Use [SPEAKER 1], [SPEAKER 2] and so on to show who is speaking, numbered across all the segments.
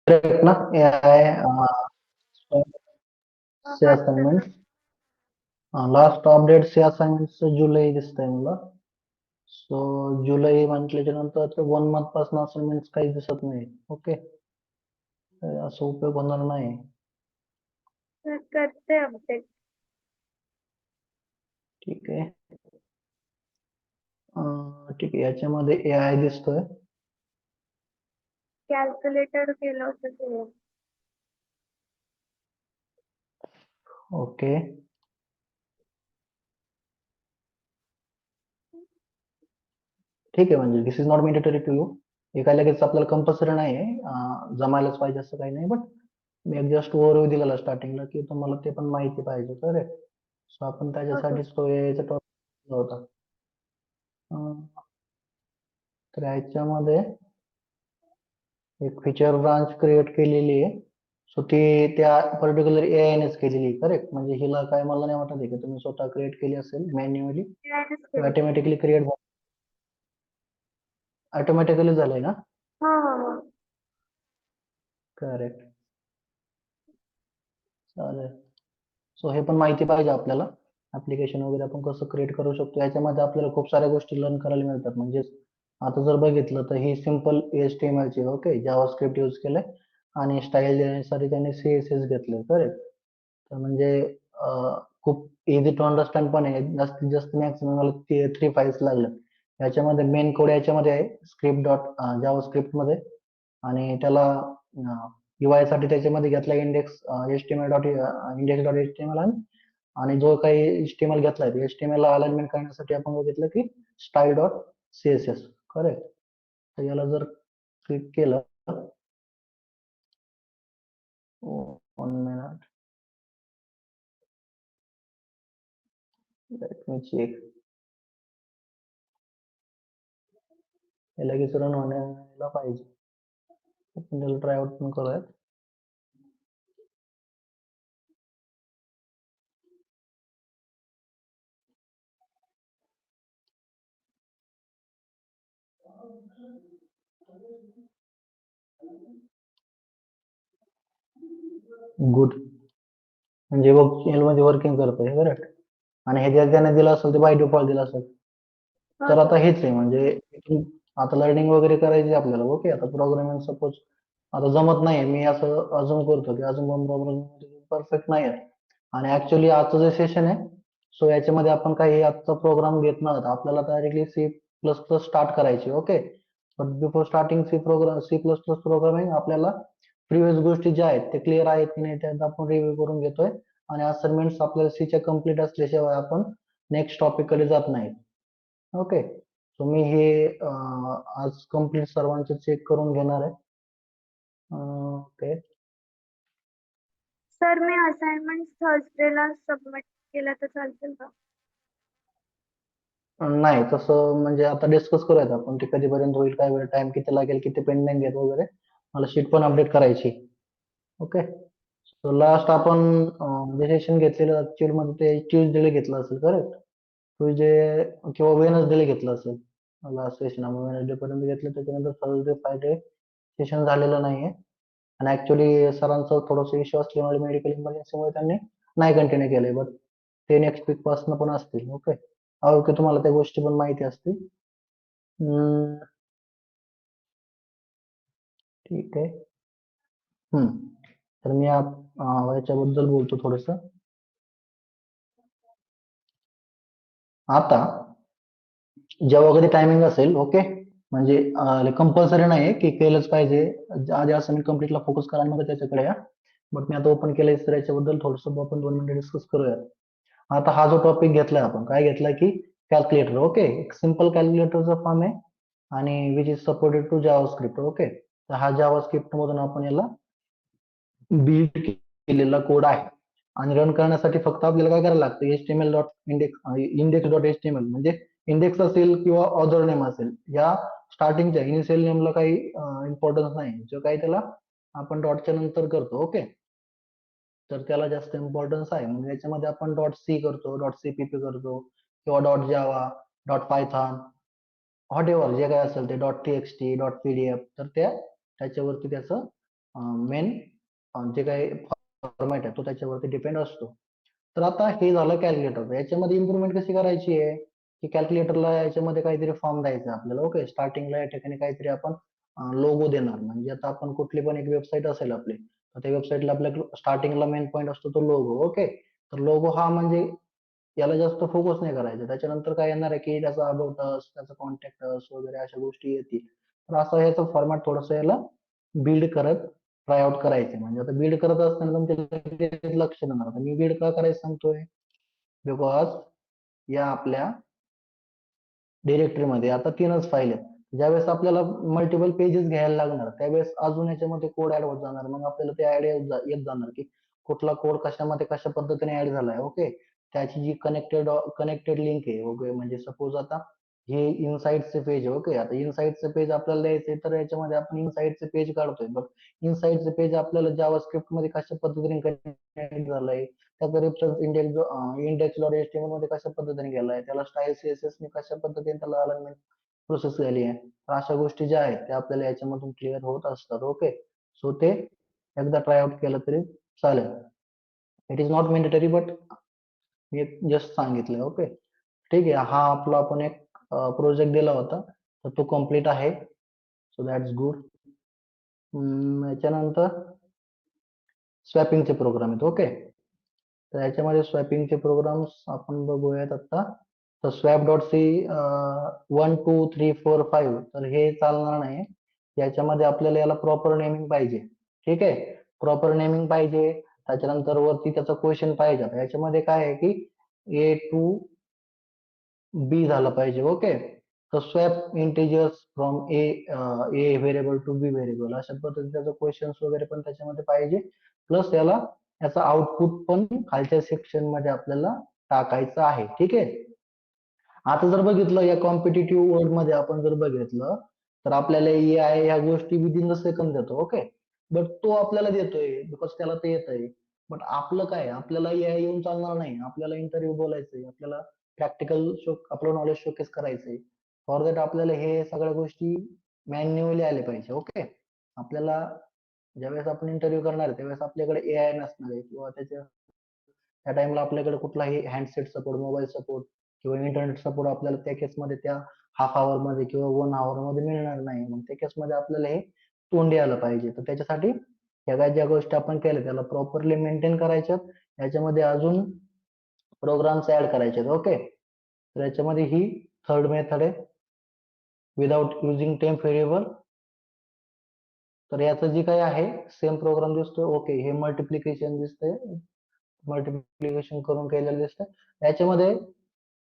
[SPEAKER 1] Correct ना AI चे
[SPEAKER 2] हा सर.
[SPEAKER 1] असाइनमेंट लास्ट अपडेट चे असाइनमेंट जुलै दिसतंय मला. सो जुलै म्हटल्याच्या नंतर 1 मंथ पासून असाइनमेंट काही दिसत नाही. ओके, असं उपयोग होणार नाही.
[SPEAKER 2] सर करते अपडेट.
[SPEAKER 1] ठीक आहे. ठीक आहे, याच्यामध्ये AI दिसतोय.
[SPEAKER 2] कॅल्क्युलेटर केलं होतं ते.
[SPEAKER 1] ओके, ठीक आहे. म्हणजे this is not mandatory to you. हे काय लगेच आपल्याला कंपल्सरी नाही आहे, जमायलाच पाहिजे असं काही नाही. बट मी एक जस्ट ओव्हरव्ह्यू दिलेला स्टार्टिंगला की तुम्हाला ते पण माहिती पाहिजे. करेक्ट. सो आपण
[SPEAKER 2] ओके.
[SPEAKER 1] त्याच्यासाठीच तो याचा टॉपिक होता. तर याच्यामध्ये एक फीचर ब्रांच क्रिएट केलेली आहे. सो ती त्या पर्टिक्युलर AI नेच केलेली आहे. करेक्ट. म्हणजे हिला काय मला नाही वाटत आहे की तुम्ही स्वतः क्रिएट केली असेल मॅन्युअली.
[SPEAKER 2] तयारच केलं.
[SPEAKER 1] ऑटोमॅटिकली क्रिएट ऑटोमॅटिकली झालंय ना.
[SPEAKER 2] हा हा हा.
[SPEAKER 1] करेक्ट. चालेल. सो हे पण माहिती पाहिजे आपल्याला. ऍप्लिकेशन वगैरे आपण कसं क्रिएट करू शकतो. याच्यामध्ये आपल्याला खूप साऱ्या गोष्टी लर्न करायला मिळतात. म्हणजे आता जर बघितलं तर ही सिंपल HTML ची ओके जावास्क्रिप्ट यूज केलंय आणि स्टाईल देण्यासाठी त्यांनी CSS घेतलंय. करेक्ट. तर म्हणजे खूप इझी टू अंडरस्टँड पण आहे. जास्तीत जास्त मॅक्सिमम मला 3 फाईल्स लागल्या. याच्यामध्ये मेन कोड याच्यामध्ये आहे स्क्रिप्ट डॉट जावास्क्रिप्ट मध्ये, आणि त्याला UI साठी त्याच्यामध्ये घेतला इंडेक्स HTML डॉट HTML, आणि जो काही HTML घेतलाय ते HTML ला अलाइनमेंट करण्यासाठी आपण बघितलं की स्टाईल डॉट CSS. करेक्ट. तर याला जर क्लिक केलं, 1 मिनिट, लेट मी चेक. हे लगेच रन होण्याला पाहिजे. आपण त्याला ट्राय आउट पण करूयात. गुड. म्हणजे मध्ये वर्किंग करतोय. करेक्ट. आणि हे जर त्याने दिलं असेल ते बाय डिफॉल्ट दिलं असेल.
[SPEAKER 2] हा
[SPEAKER 1] तर
[SPEAKER 2] सर.
[SPEAKER 1] आता हेच आहे. म्हणजे इथून आता लर्निंग वगैरे करायची आपल्याला. ओके, आता प्रोग्रामिंग सपोज आता जमत नाही, मी असं अजून करतो की अजून पण प्रोग्रामिंग परफेक्ट नाही आहे. आणि ऍक्च्युली आजचं जे सेशन आहे, सो याच्यामध्ये आपण काही आजचा प्रोग्राम घेत नाही. आपल्याला डायरेक्टली C++ स्टार्ट करायची. Okay. But before starting C++ programming आपल्याला प्रिव्हियस गोष्टी ज्या आहेत ते क्लिअर आहेत की नाही त्यात आपण रिव्ह्यू करून घेतोय. आणि असाइनमेंट्स आपल्याला सीच्या कम्प्लीट असल्याशिवाय आपण नेक्स्ट टॉपिक कडे जात नाही. ओके. सो मी हे आज कम्प्लीट सर्वांचे चेक करून घेणार आहे. ओके.
[SPEAKER 2] सर मी असाइनमेंट थर्सडेला सबमिट केलं तर चालतील का?
[SPEAKER 1] नाही, तसं म्हणजे आता डिस्कस करूयात आपण ते कधीपर्यंत होईल, काय वेळ, टाइम किती लागेल, किती पेंडिंग आहेत वगैरे. मला शीट पण अपडेट करायची. ओके. सो लास्ट आपण जे सेशन घेतलेलं ऍक्च्युअल मध्ये ते ट्यूजडेला घेतलं असेल. करेक्ट. ट्यूजडे किंवा वेनसडेला घेतलं असेल लास्ट सेशन. आपण वेनसडे पर्यंत घेतलं, त्याच्यानंतर थर्सडे फ्रायडे सेशन झालेलं नाहीये. आणि ऍक्च्युली सरांचं थोडंसं इश्यू असल्यामुळे मेडिकल इमर्जन्सीमुळे त्यांनी नाही कंटिन्यू केलंय. बट ते नेक्स्ट वीक पासून पण असतील. ओके. ओके, तुम्हाला त्या गोष्टी पण माहिती असतील. ठीक आहे. तर मी याच्याबद्दल बोलतो थोडस. आता जेव्हा कधी टायमिंग असेल, ओके, म्हणजे कंपल्सरी नाही की केलंच पाहिजे. आधी असं मी कम्प्लीटला फोकस करा मग त्याच्याकडे या. बट मी आता ओपन केलंय तर याच्याबद्दल थोडस आपण 2 मिनिटं डिस्कस करूया. आता हा जो टॉपिक घेतलाय आपण, काय घेतलाय की कॅल्क्युलेटर. ओके. एक सिंपल कॅल्क्युलेटरचा फॉर्म आहे आणि which is supported to JavaScript. Okay. तर हा जावास्क्रिप्ट मधून आपण याला बिल्ड केलेला कोड आहे. आणि रन करण्यासाठी फक्त आपल्याला काय करायला लागतं, HTML dot index dot HTML, म्हणजे इंडेक्स असेल किंवा ऑथर नेम असेल, या स्टार्टिंगच्या इनिशियल नेमला काही इम्पॉर्टन्स नाही. जो काही त्याला आपण डॉटच्या नंतर करतो. ओके. तर त्याला जास्त इम्पॉर्टन्स आहे. म्हणजे याच्यामध्ये आपण डॉट सी करतो, डॉट CPP करतो, किंवा डॉट जावा, डॉट पायथॉन, हॉट एव्हर जे काय असेल ते, डॉट TXT, डॉट PDF, तर त्याच्यावरती त्याचं मेन जे काही फॉर्मॅट आहे तो त्याच्यावरती डिपेंड असतो. तर आता हे झालं कॅल्क्युलेटर. याच्यामध्ये इम्प्रुव्हमेंट कशी करायची आहे की कॅल्क्युलेटरला याच्यामध्ये काहीतरी फॉर्म द्यायचा आपल्याला. ओके, स्टार्टिंगला या ठिकाणी काहीतरी आपण लोगो देणार. म्हणजे आता आपण कुठली पण एक वेबसाईट असेल आपली, तर त्या वेबसाईटला आपल्या स्टार्टिंगला मेन पॉईंट असतो तो लोगो. ओके, तर लोगो हा म्हणजे याला जास्त फोकस नाही करायचा. त्याच्यानंतर काय येणार आहे की त्याचा अबाउट अस, त्याचा कॉन्टॅक्ट अस वगैरे अशा गोष्टी येतील. तर असं याचा फॉर्मॅट थोडस याला बिल्ड करत ट्राय आउट करायचे. म्हणजे आता बिल्ड करत असताना तुमच्या लक्ष देणार. मी बिल्ड का करायचं सांगतोय, बिकॉज या आपल्या डिरेक्टरीमध्ये आता 3च फाईल आहेत. ज्यावेळेस आपल्याला मल्टिपल पेजेस घ्यायला लागणार त्यावेळेस अजून याच्यामध्ये कोड ऍड होत जाणार. मग आपल्याला ते आयडिया येत जाणार की कुठला कोड कशामध्ये कशा पद्धतीने ऍड झालाय. ओके, त्याची जी कनेक्टेड लिंक आहे. ओके, म्हणजे सपोज आता हे इनसाइटचे पेज आहे. ओके, आता इनसाइटचे पेज आपल्याला द्यायचे तर याच्यामध्ये आपण इनसाइटचे पेज काढतोय. बट इनसाइटचे पेज आपल्याला जावास्क्रिप्ट मध्ये कशा पद्धतीने कनेक्ट झालंय, त्याचा रेफरन्स इंडेक्स डॉट एचटीएमएल मध्ये कशा पद्धतीने गेलाय, त्याला स्टाईल सीएसएस ने कशा पद्धतीने त्याला अलाइनमेंट प्रोसेस झाली आहे. तर अशा गोष्टी ज्या आहेत त्या आपल्याला याच्यामधून क्लिअर होत असतात. ओके, सो ते एकदा ट्राय आउट केलं तरी चालेल. It is not mandatory but me just सांगितलं. ओके, ठीक आहे. हा आपला आपण एक प्रोजेक्ट दिला होता तर तो कम्प्लीट आहे. So that's good. याच्यानंतर स्वॅपिंगचे प्रोग्राम आहेत. ओके, तर याच्यामध्ये स्वॅपिंगचे प्रोग्राम्स आपण बघूयात आता. तर स्वॅप डॉट सी 1 2 3 4 5 तर हे चालणार नाही. याच्यामध्ये आपल्याला याला प्रॉपर नेमिंग पाहिजे. ठीक आहे, प्रॉपर नेमिंग पाहिजे. त्याच्यानंतर वरती त्याचा क्वेश्चन पाहिजे. आता याच्यामध्ये काय आहे की ए टू बी झालं पाहिजे. ओके, तर swap integers from A variable to B variable अशा पद्धतीचे क्वेश्चन्स वगैरे पण त्याच्यामध्ये पाहिजे. प्लस याला याचा आउटपुट पण खालच्या सेक्शन मध्ये आपल्याला टाकायचं आहे. ठीक आहे, आता जर बघितलं या कॉम्पिटिटिव्ह वर्ल्ड मध्ये आपण जर बघितलं तर आपल्याला एआय ह्या गोष्टी विदिन द सेकंद देतो. ओके, बट तो आपल्याला देतोय बिकॉज त्याला ते येत आहे. बट आपलं काय, आपल्याला एआय येऊन चालणार नाही. आपल्याला इंटरव्ह्यू बोलायचंय, आपल्याला प्रॅक्टिकल आपलं नॉलेज शोकेस करायचंय. फॉर दॅट आपल्याला हे सगळ्या गोष्टी मॅन्युअली आल्या पाहिजे. ओके, आपल्याला ज्यावेळेस आपण इंटरव्ह्यू करणार आहे त्यावेळेस आपल्याकडे एआय नसणार आहे किंवा त्या टाइमला आपल्याकडे कुठलाही हँडसेट सपोर्ट, मोबाईल सपोर्ट किंवा इंटरनेट सपोर्ट आपल्याला त्या केसमध्ये त्या हाफ आवर मध्ये किंवा 1 आवर मध्ये मिळणार नाही. मग त्या केसमध्ये आपल्याला हे तोंडी आलं पाहिजे. तर त्याच्यासाठी ह्या ज्या गोष्टी आपण केल्या त्याला प्रॉपरली मेंटेन करायच्यात. याच्यामध्ये अजून प्रोग्राम्स ऍड करायचे. ओके, तर याच्यामध्ये ही थर्ड मेथड आहे विदाउट युजिंग टेम्प व्हेरिएबल. तर याचं जे काही आहे सेम प्रोग्राम दिसतोय. ओके, हे मल्टिप्लिकेशन दिसतंय, मल्टिप्लिकेशन करून केलेलं दिसतंय. याच्यामध्ये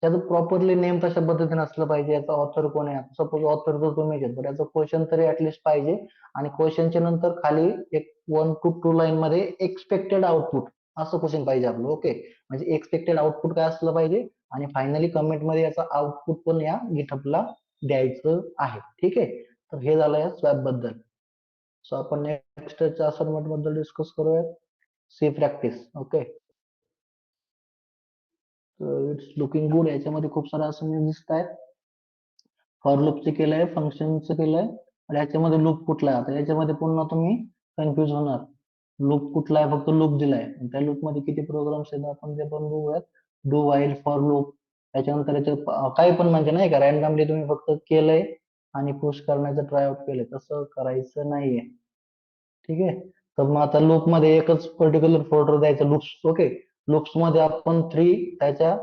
[SPEAKER 1] त्याचं प्रॉपरली नेम कशा पद्धतीने असलं पाहिजे, याचा ऑथर कोण आहे. सपोज ऑथर जर तुम्ही घेतलं तर याचं क्वेश्चन तरी ऍटलिस्ट पाहिजे. आणि क्वेश्चनच्या नंतर खाली एक 1 to 2 लाईन मध्ये एक्सपेक्टेड आउटपुट असं क्वेश्चन पाहिजे आपलं. ओके, म्हणजे एक्सपेक्टेड आउटपुट काय असलं पाहिजे आणि फायनली कमेंट मध्ये याचा आउटपुट पण या गिटहबला द्यायचं आहे. ठीक आहे, तर हे झालं या स्वॅप बद्दल. सो आपण नेक्स्ट असाइनमेंट बद्दल डिस्कस करूयात, C practice. Okay, it's looking good. याच्यामध्ये खूप सारे असाइनमेंट दिसत आहेत. फॉर लूपचं केलंय, फंक्शनचं केलंय, आणि याच्यामध्ये लूप कुठला आहे. आता याच्यामध्ये पुन्हा तुम्ही कन्फ्युज होणार. लूप कुठला आहे, फक्त लूप दिलाय. त्या लूप मध्ये किती प्रोग्राम्स आहेत आपण ते पण बघूयात. डू व्हाईल, फॉर लूप, त्याच्यानंतर याच्यात काही पण म्हणजे नाही का रॅन्डमली तुम्ही फक्त केलंय आणि पुश करण्याचं ट्राय आउट केलंय, तसं करायचं नाहीये. ठीक आहे, तर मग आता लूप मध्ये एकच पर्टिक्युलर फोल्डर द्यायचं लूप्स. ओके, लूप्स मध्ये आपण 3 त्याच्या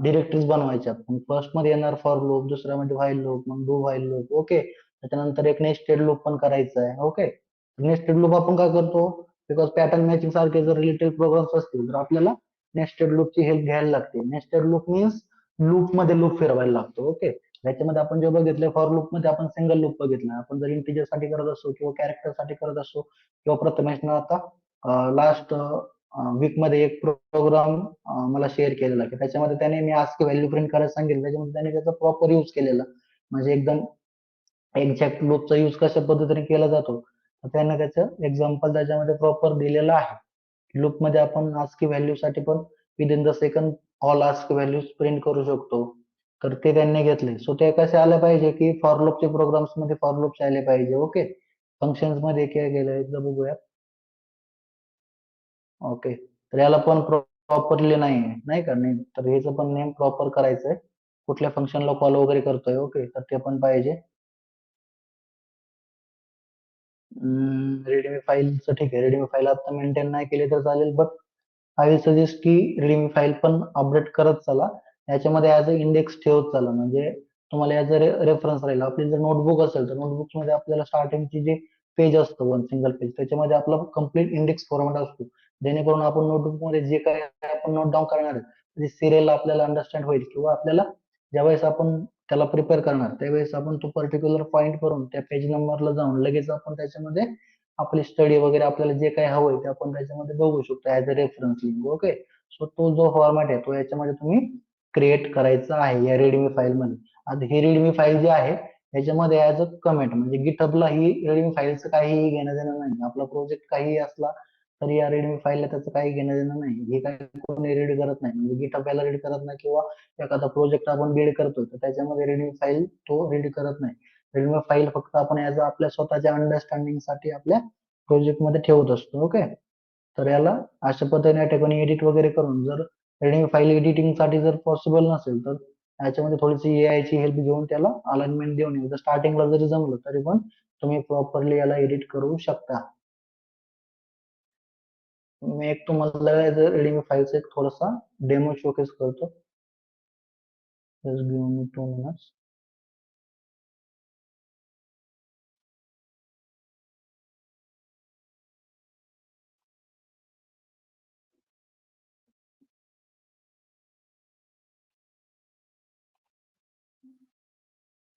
[SPEAKER 1] डिरेक्टरीज बनवायच्या. फर्स्ट मध्ये येणार फॉर लूप, दुसऱ्यामध्ये व्हाईल लूप, मग डू व्हाईल लूप. ओके, त्याच्यानंतर एक नेस्टेड लूप पण करायचं आहे. ओके, नेस्टेड लूप आपण काय करतो, बिकॉज पॅटर्न मॅचिंग सारखे जर रिलेटेड प्रोग्राम्स असतील तर आपल्याला नेस्टेड लूपची हेल्प घ्यायला लागते. नेस्टेड लूप मीन्स लूप मध्ये लूप फिरवायला लागतो. ओके, याच्यामध्ये आपण जे बघितलं फॉर लूप मध्ये आपण सिंगल लूप बघितला. आपण जर इंटिजर साठी करत असो किंवा कॅरेक्टर साठी करत असो किंवा प्रथमेशनं आता लास्ट वीक मध्ये एक प्रोग्राम मला शेअर केलेला की त्याच्यामध्ये त्याने मी आस्की व्हॅल्यू प्रिंट करायला सांगितलं. त्याच्यामध्ये त्याने त्याचा प्रॉपर यूज केलेला, म्हणजे एकदम एक्झॅक्ट लूपचा यूज कशा पद्धतीने केला जातो तर त्याने त्याचं एक्झाम्पल त्याच्यामध्ये प्रॉपर दिलेलं आहे. लूप मध्ये आपण आस्की व्हॅल्यू साठी पण within the second all ASCII values print करू शकतो. तर ते त्यांनी घेतले. सो ते कसे आले पाहिजे की फॉर लूपचे प्रोग्राम्स मध्ये फॉर लूप्स आले पाहिजे. ओके, फंक्शन्स मध्ये काय केलंय एकदा बघूया. ओके, तर याला पण प्रॉपरली नाही का नेम, तर ह्याचं पण नेम प्रॉपर करायचंय. कुठल्या फंक्शनला कॉल वगैरे करतोय, ओके, तर ते पण पाहिजे. रेडमी फाईलचं ठीक आहे, रेडमी फाईल आता मेंटेन नाही केली तर चालेल, बट आय विल सजेस्ट की रेडमी फाईल पण अपडेट करत चला. याच्यामध्ये ऍज अ इंडेक्स ठेवत चला, म्हणजे तुम्हाला ऍज अ रेफरन्स राहील. आपली जर नोटबुक असेल तर नोटबुक मध्ये आपल्याला स्टार्टिंगची जे पेज असतं, वन सिंगल पेज, त्याच्यामध्ये आपला कम्प्लीट इंडेक्स फॉर्मॅट असतो, जेणेकरून आपण नोटबुक मध्ये जे काही आपण नोट डाऊन करणार आहे सिरियल आपल्याला अंडरस्टँड होईल, किंवा आपल्याला ज्यावेळेस आपण त्याला प्रिपेअर करणार त्यावेळेस आपण तो पर्टिक्युलर पॉईंट करून त्या पेज नंबरला जाऊन लगेच आपण त्याच्यामध्ये आपली स्टडी वगैरे आपल्याला जे काही हवंय ते आपण त्याच्यामध्ये बघू शकतो as a reference link. Okay, so तो जो फॉर्मॅट आहे तो याच्यामध्ये तुम्ही क्रिएट करायचा आहे या रेडमी फाईल मध्ये. आता ही रेडमी फाईल जी आहे याच्यामध्ये ऍज अ कमेंट, म्हणजे गिटहबला ही रेडमी फाईलचं काहीही घेणं देणं नाही. आपला प्रोजेक्ट काही असला तरी या रेडमी फाईलला त्याचं काही घेणं देणं नाही. हे काही कोणी रीड करत नाही, म्हणजे गिटहब याला रीड करत नाही, किंवा एखादा प्रोजेक्ट आपण बिल्ड करतोय तर त्याच्यामध्ये रेडमी फाईल तो रीड करत नाही. रेडमी फाईल फक्त आपण ऍज आपल्या स्वतःच्या अंडरस्टँडिंग साठी आपल्या प्रोजेक्ट मध्ये ठेवत असतो. ओके, तर याला अशा पद्धतीने या ठिकाणी एडिट वगैरे करून, जर रेडमी फाईल एडिटिंग साठी जर पॉसिबल नसेल तर याच्यामध्ये थोडीशी एआय ची हेल्प घेऊन त्याला अलाइनमेंट देऊन एकदा स्टार्टिंगला जरी जमलं तरी पण तुम्ही प्रॉपरली याला एडिट करू शकता. मी एक तुम्हाला रेडमी फाईलचा एक थोडासा डेमो शोकेस करतो. Just give me 2 minutes.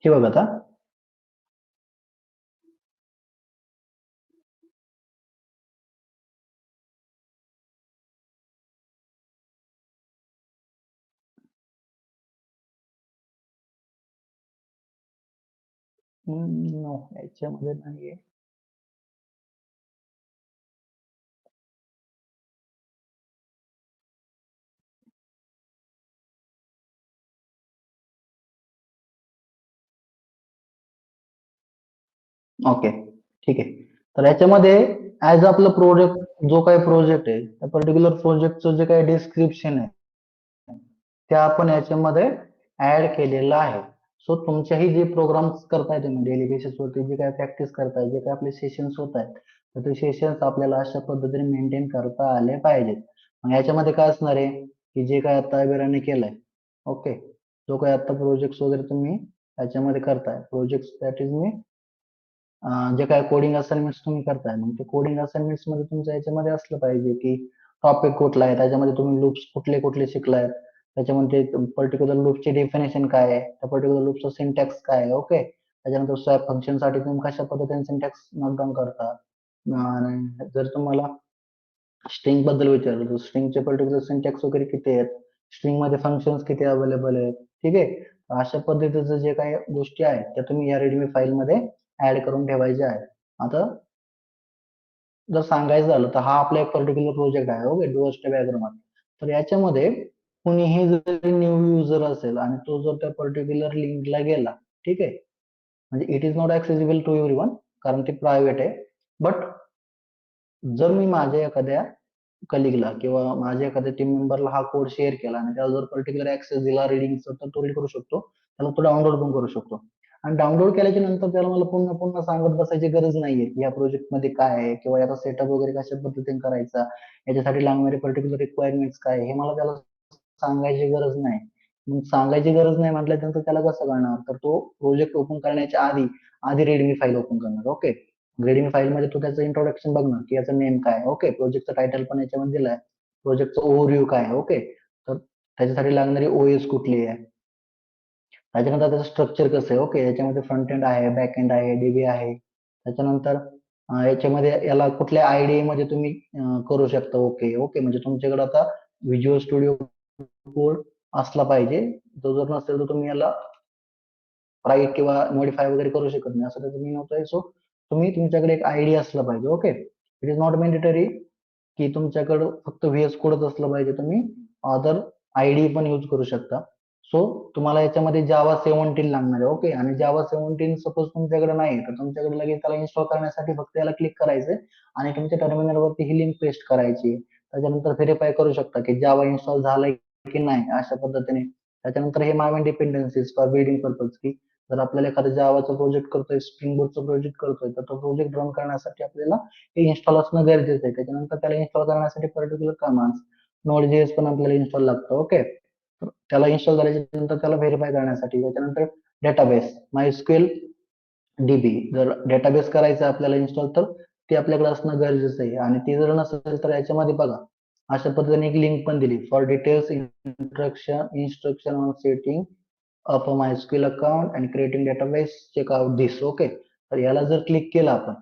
[SPEAKER 1] हे बघा आता. नो, याच्यामध्ये नाहीये. ओके, ठीक आहे. तर याच्यामध्ये ऍज आपलं प्रोजेक्ट, जो काही प्रोजेक्ट आहे त्या पर्टिक्युलर प्रोजेक्टचं जे काही डिस्क्रिप्शन आहे ते आपण याच्यामध्ये ऍड केलेलं आहे. सो तुमच्याही जे प्रोग्राम्स करताय तुम्ही डेली बेसिसवरती, जे काही प्रॅक्टिस करताय, जे काही आपले सेशन्स होत आहेत, तर ते सेशन्स आपल्याला अशा पद्धतीने मेंटेन करता आले पाहिजेत. मग याच्यामध्ये काय असणार आहे की जे काय आता विराने केलंय, ओके, जो काही आता प्रोजेक्ट वगैरे तुम्ही याच्यामध्ये करताय, प्रोजेक्ट दॅट इज मी जे काय कोडिंग असाइनमेंट्स तुम्ही करताय, मग ते कोडिंग असाइनमेंट्स मध्ये तुमच्या याच्यामध्ये असलं पाहिजे की टॉपिक कुठला आहे, त्याच्यामध्ये तुम्ही लूप्स कुठले कुठले शिकलाय, त्याच्यामध्ये पर्टिक्युलर लूपची डेफिनेशन काय आहे, त्या पर्टिक्युलर लूपचं सिंटॅक्स काय आहे. ओके, त्याच्यानंतर स्वॅप फंक्शन साठी तुम्ही कशा पद्धतीने सिंटॅक्स नोट डाऊन करता. जर तुम्हाला स्ट्रिंग बद्दल विचारलं तर स्ट्रिंगचे पर्टिक्युलर सिंटॅक्स वगैरे किती आहेत, स्ट्रिंग मध्ये फंक्शन्स किती अवेलेबल आहेत, ठीक आहे. अशा पद्धतीचं जे काही गोष्टी आहेत त्या तुम्ही या रेडमी फाईल मध्ये ऍड करून ठेवायच्या आहेत. आता जर सांगायचं झालं तर हा आपला एक पर्टिक्युलर प्रोजेक्ट आहे, ओके, डुअल स्टेप डायग्राम. तर याच्यामध्ये कुणीही जर न्यू युजर असेल आणि तो जर त्या पर्टिक्युलर लिंकला गेला, ठीक आहे, म्हणजे it is not accessible to everyone, कारण ते प्रायव्हेट आहे. बट जर मी माझ्या एखाद्या कलिगला किंवा माझ्या एखाद्या टीम मेंबरला हा कोड शेअर केला आणि त्याला जर पर्टिक्युलर ऍक्सेस दिला रीडिंगचा, तर तो रीड करू शकतो, त्याला तो डाउनलोड पण करू शकतो. आणि डाउनलोड केल्याच्या नंतर त्याला मला पुन्हा पुन्हा सांगत बसायची गरज नाहीये या प्रोजेक्ट मध्ये काय आहे, किंवा याचा सेटअप वगैरे कशा पद्धतीने करायचा, याच्यासाठी लागणारे पर्टिक्युलर रिक्वायरमेंट्स काय हे मला त्याला सांगायची गरज नाही. मग सांगायची गरज नाही म्हटल्यानंतर त्याला कसं कळणार, तर तो प्रोजेक्ट ओपन करण्याच्या आधी आधी रेडमी फाईल ओपन करणार. ओके, रेडमी फाईल मध्ये तो त्याचं इंट्रोडक्शन बघणार की याचं नेम काय, ओके, प्रोजेक्टचं टायटल पण याच्यामध्ये दिलाय, प्रोजेक्टचं ओव्हरव्ह्यू काय, ओके, तर त्याच्यासाठी लागणारी ओएस कुठली आहे, त्याच्यानंतर त्याचं स्ट्रक्चर कसं आहे, ओके, याच्यामध्ये फ्रंट एंड आहे, बॅक एंड आहे, डीबी आहे. त्याच्यानंतर याच्यामध्ये याला कुठल्या आयडीए मध्ये तुम्ही करू शकता. ओके ओके, म्हणजे तुमच्याकडे आता व्हिज्युअल स्टुडिओ कोड असला पाहिजे. तो जर नसेल तर तुम्ही याला राईट किंवा मॉडिफाय वगैरे करू शकत नाही, असं त्याचं मीन होतंय. सो तुम्ही तुमच्याकडे एक आयडी असला पाहिजे. Okay, it is not mandatory की तुमच्याकडे फक्त व्हीएस कोडच असलं पाहिजे, तुम्ही अदर आयडी पण यूज करू शकता. सो तुम्हाला याच्यामध्ये जावा 17 लागणार आहे. ओके, आणि जावा 17 सपोज तुमच्याकडे नाही तर तुमच्याकडे लगेच त्याला इन्स्टॉल करण्यासाठी फक्त याला क्लिक करायचं आणि तुमच्या टर्मिनलवरती ही लिंक पेस्ट करायची. त्याच्यानंतर व्हेरीफाय करू शकता की जावा इन्स्टॉल झालाय की नाही अशा पद्धतीने. त्याच्यानंतर hey my डिपेंडन्सीज for building purpose, की जर आपल्याला एखादा जावाचा प्रोजेक्ट करतोय, स्प्रिंग बोटचा प्रोजेक्ट करतोय, तर तो प्रोजेक्ट रन करण्यासाठी आपल्याला हे इन्स्टॉल असणं गरजेचं आहे. त्याच्यानंतर त्याला इन्स्टॉल करण्यासाठी पर्टिक्युलर कमांड्स नोड.js पण आपल्याला इन्स्टॉल लागतं. ओके, त्याला इन्स्टॉल झाल्याच्या नंतर त्याला व्हेरीफाय करण्यासाठी त्याच्यानंतर डेटाबेस MySQL डीबी जर डेटाबेस करायचं आपल्याला इन्स्टॉल तर ते आपल्याकडे असणं गरजेचं आहे. आणि ते जर नसेल तर याच्यामध्ये बघा अशा पद्धतीने एक लिंक पण दिली for details instruction on setting up MySQL account and creating database check out this. Okay, तर याला जर क्लिक केलं आपण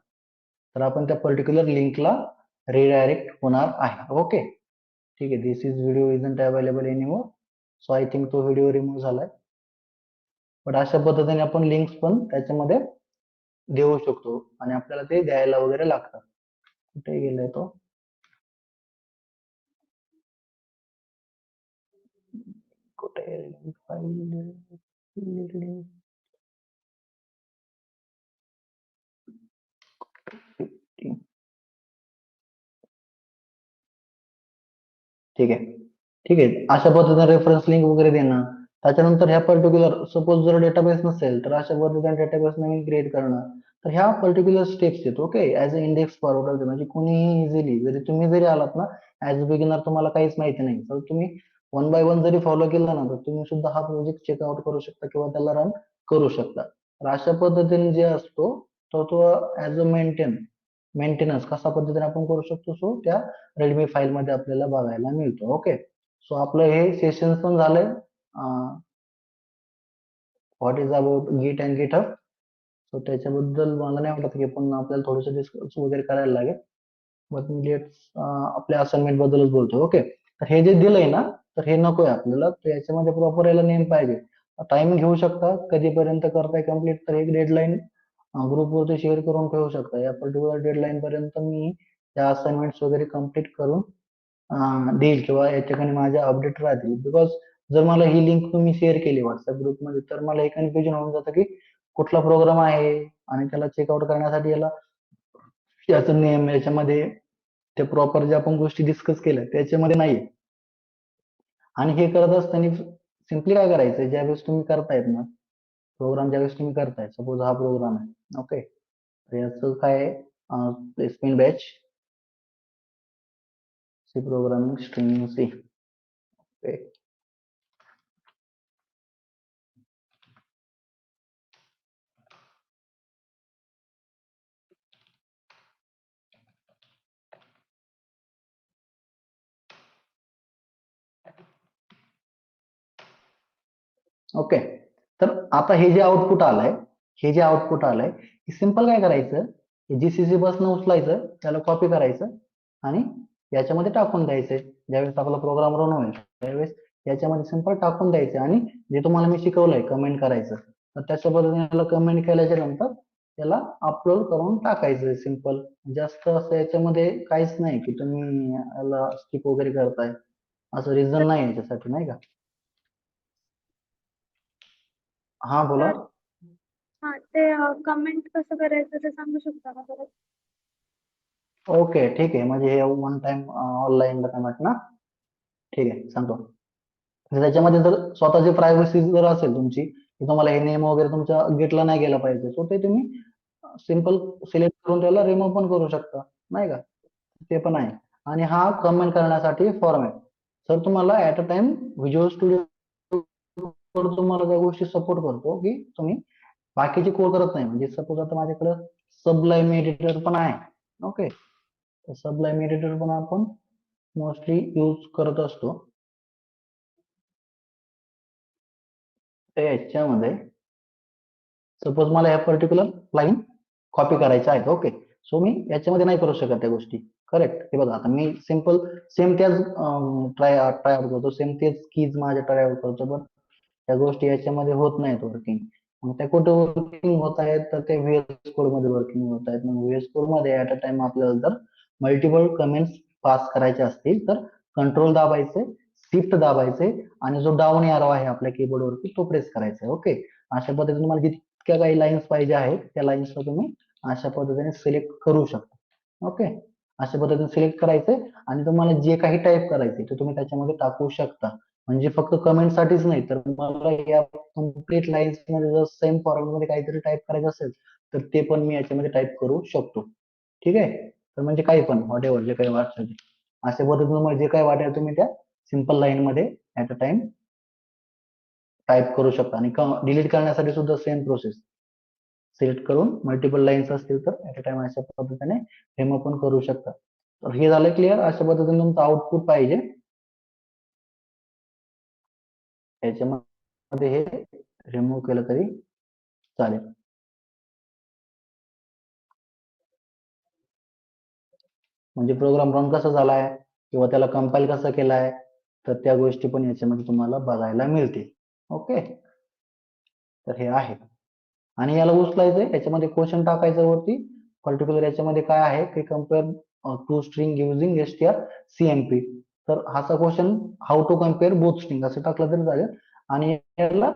[SPEAKER 1] तर आपण त्या पर्टिक्युलर लिंकला रिडायरेक्ट होणार आहे. ओके, ठीक आहे. This is video isn't available anymore. So I think तो व्हिडिओ रिमूव्ह झालाय. बट अशा पद्धतीने आपण लिंक्स पण त्याच्यामध्ये देऊ शकतो आणि आपल्याला ते द्यायला वगैरे लागतात. कुठे गेलाय तो? कुठे फाईल? ठीक आहे, ठीक आहे. अशा पद्धतीने रेफरन्स लिंक वगैरे देणं. त्याच्यानंतर ह्या पर्टिक्युलर सपोज जर डेटाबेस नसेल तर अशा पद्धतीने डेटाबेस नवीन क्रिएट करणं. तर ह्या पर्टिक्युलर स्टेप्स आहेत. Okay, as a index forwarder म्हणजे कोणीही इझिली जरी तुम्ही जरी आलात ना ऍज अ बिगिनर तुम्हाला काहीच माहिती नाही तर तुम्ही वन बाय वन जरी फॉलो केलं ना तर तुम्ही सुद्धा हा प्रोजेक्ट चेकआउट करू शकता किंवा त्याला रन करू शकता. तर अशा पद्धतीने जे असतो तो ऍज अ मेंटेनन्स कशा पद्धतीने आपण करू शकतो सो त्या रेडमी फाईल मध्ये आपल्याला बघायला मिळतो. ओके, सो आपलं हे सेशन पण झालंय व्हॉट इज अबाउट गिट अँड गिटहब. सो त्याच्याबद्दल मला नाही वाटत की पुन्हा आपल्याला थोडंसं डिस्कस वगैरे करायला लागेल. मग लेट्स आपल्या असाइनमेंट बद्दलच बोलतो. ओके, तर हे जे दिलंय ना तर हे नकोय आपल्याला. तर याच्यामध्ये प्रॉपर याला नेम पाहिजे. टाइम घेऊ शकता कधीपर्यंत करताय कम्प्लीट तर एक डेडलाईन ग्रुपवरती शेअर करून ठेवू शकता. या पर्टिक्युलर डेडलाईन पर्यंत मी या असाइनमेंट्स वगैरे कम्प्लीट करून देईल किंवा याच्याकडे माझ्या अपडेट राहतील. बिकॉज जर मला ही लिंक तुम्ही शेअर केली व्हॉट्सअप ग्रुपमध्ये तर मला हे कन्फ्युजन होऊन जातं की कुठला प्रोग्राम आहे आणि त्याला चेकआउट करण्यासाठी याला याचं नेम याच्यामध्ये ते प्रॉपर ज्या आपण गोष्टी डिस्कस केल्या त्याच्यामध्ये नाहीये. आणि हे करत असताना सिम्पली काय करायचं ज्यावेळेस तुम्ही करतायत ना प्रोग्राम ज्यावेळेस तुम्ही करताय सपोज हा प्रोग्राम आहे. ओके, तर याचं काय placement batch C programming string C. Okay, okay, तर आता हे जे आउटपुट आलंय हे सिंपल काय करायचं जीसीसी बसनं उचलायचं त्याला कॉपी करायचं आणि याच्यामध्ये टाकून द्यायचंय. ज्यावेळेस आपला प्रोग्राम रन होईल त्यावेळेस याच्यामध्ये सिंपल टाकून द्यायचं आणि जे तुम्हाला मी शिकवलंय कमेंट करायचं तर त्याच्या पद्धतीने कमेंट केल्याच्या नंतर त्याला अपलोड करून टाकायचं. सिंपल, जास्त असं याच्यामध्ये काहीच नाही की तुम्ही याला स्किप वगैरे करताय असं रिझन नाही याच्यासाठी, नाही का? हा बोला.
[SPEAKER 2] तर हा ते कमेंट कसं करायचं ते सांगू शकता का परत?
[SPEAKER 1] ओके, ठीक आहे. म्हणजे हे वन टाइम ऑनलाईन कमेंट ना. ठीक आहे, सांगतो. तर त्याच्यामध्ये जर स्वतःची प्रायव्हसी जर असेल तुमची की तुम्हाला हे नेम वगैरे तुमच्या गेटला नाही गेला पाहिजे सो ते तुम्ही सिंपल सिलेक्ट करून त्याला रिमूव्ह पण करू शकता, नाही का? ते पण आहे. आणि हा कमेंट करण्यासाठी फॉर्मॅट सर तुम्हाला at a time visual studio तुम्हाला त्या गोष्टी सपोर्ट करतो की तुम्ही बाकीचे कोड करत नाही. म्हणजे सपोज आता माझ्याकडे सबलाईम एडिटर पण आहे. ओके, सबलाईम एडिटर पण आपण मोस्टली यूज करत असतो. तर याच्यामध्ये सपोज मला या पर्टिक्युलर लाईन कॉपी करायच्या आहेत. ओके, सो मी याच्यामध्ये नाही करू शकत त्या गोष्टी. करेक्ट, हे बघा आता मी सिंपल सेम त्याच ट्राय आउट करतो, सेम तेच कीज माझ्या ट्राय आउट करतो, पण त्या गोष्टी याच्यामध्ये होत नाहीत वर्किंग. मग त्या कुठे वर्किंग होत आहेत तर ते व्हीएस कोड मध्ये वर्किंग होत आहेत. मग व्हीएस कोड मध्ये ऍट अ टाइम आपल्याला जर मल्टिपल कमेंट्स पास करायचे असतील तर कंट्रोल दाबायचे, शिफ्ट दाबायचे आणि जो डाऊन एरो आहे आपल्या कीबोर्डवरती तो प्रेस करायचा आहे. ओके, अशा पद्धतीने तुम्हाला जितक्या काही लाईन्स पाहिजे आहेत त्या लाईन्स तुम्ही अशा पद्धतीने सिलेक्ट करू शकता. ओके, अशा पद्धतीने सिलेक्ट करायचंय आणि तुम्हाला जे काही टाईप करायचे ते तुम्ही त्याच्यामध्ये टाकू शकता. म्हणजे फक्त कमेंट साठीच नाही तर मला या कम्प्लीट लाईन्स मध्ये जर सेम फॉर्मॅट मध्ये काहीतरी टाईप करायचं असेल तर ते पण मी याच्यामध्ये टाईप करू शकतो. ठीक आहे, तर म्हणजे काही पण व्हॉट जे काही वाटतं ते अशा पद्धतीने तुम्हाला जे काही वाटेल तुम्ही त्या सिंपल लाईन मध्ये ऍट अ टाइम टाईप करू शकता. आणि डिलीट करण्यासाठी सुद्धा सेम प्रोसेस, सिलेक्ट करून मल्टिपल लाईन्स असतील तर ऍट अ टाइम अशा पद्धतीने रिमूव्ह पण करू शकता. तर हे झालं क्लिअर. अशा पद्धतीने तुमचं आउटपुट पाहिजे याच्यामध्ये हे रिमूव्ह केलं तरी चालेल. म्हणजे प्रोग्राम रन कसा झालाय किंवा त्याला कंपाईल कसं केलाय तर त्या गोष्टी पण याच्यामध्ये तुम्हाला बघायला मिळतील. ओके, तर हे आहे. आणि याला उचलायचंय, याच्यामध्ये क्वेश्चन टाकायचं वरती पर्टिक्युलर याच्यामध्ये काय आहे की compare to string using strcmp. तर हाचा question how to compare both string असं टाकलं तरी चालेल आणि याला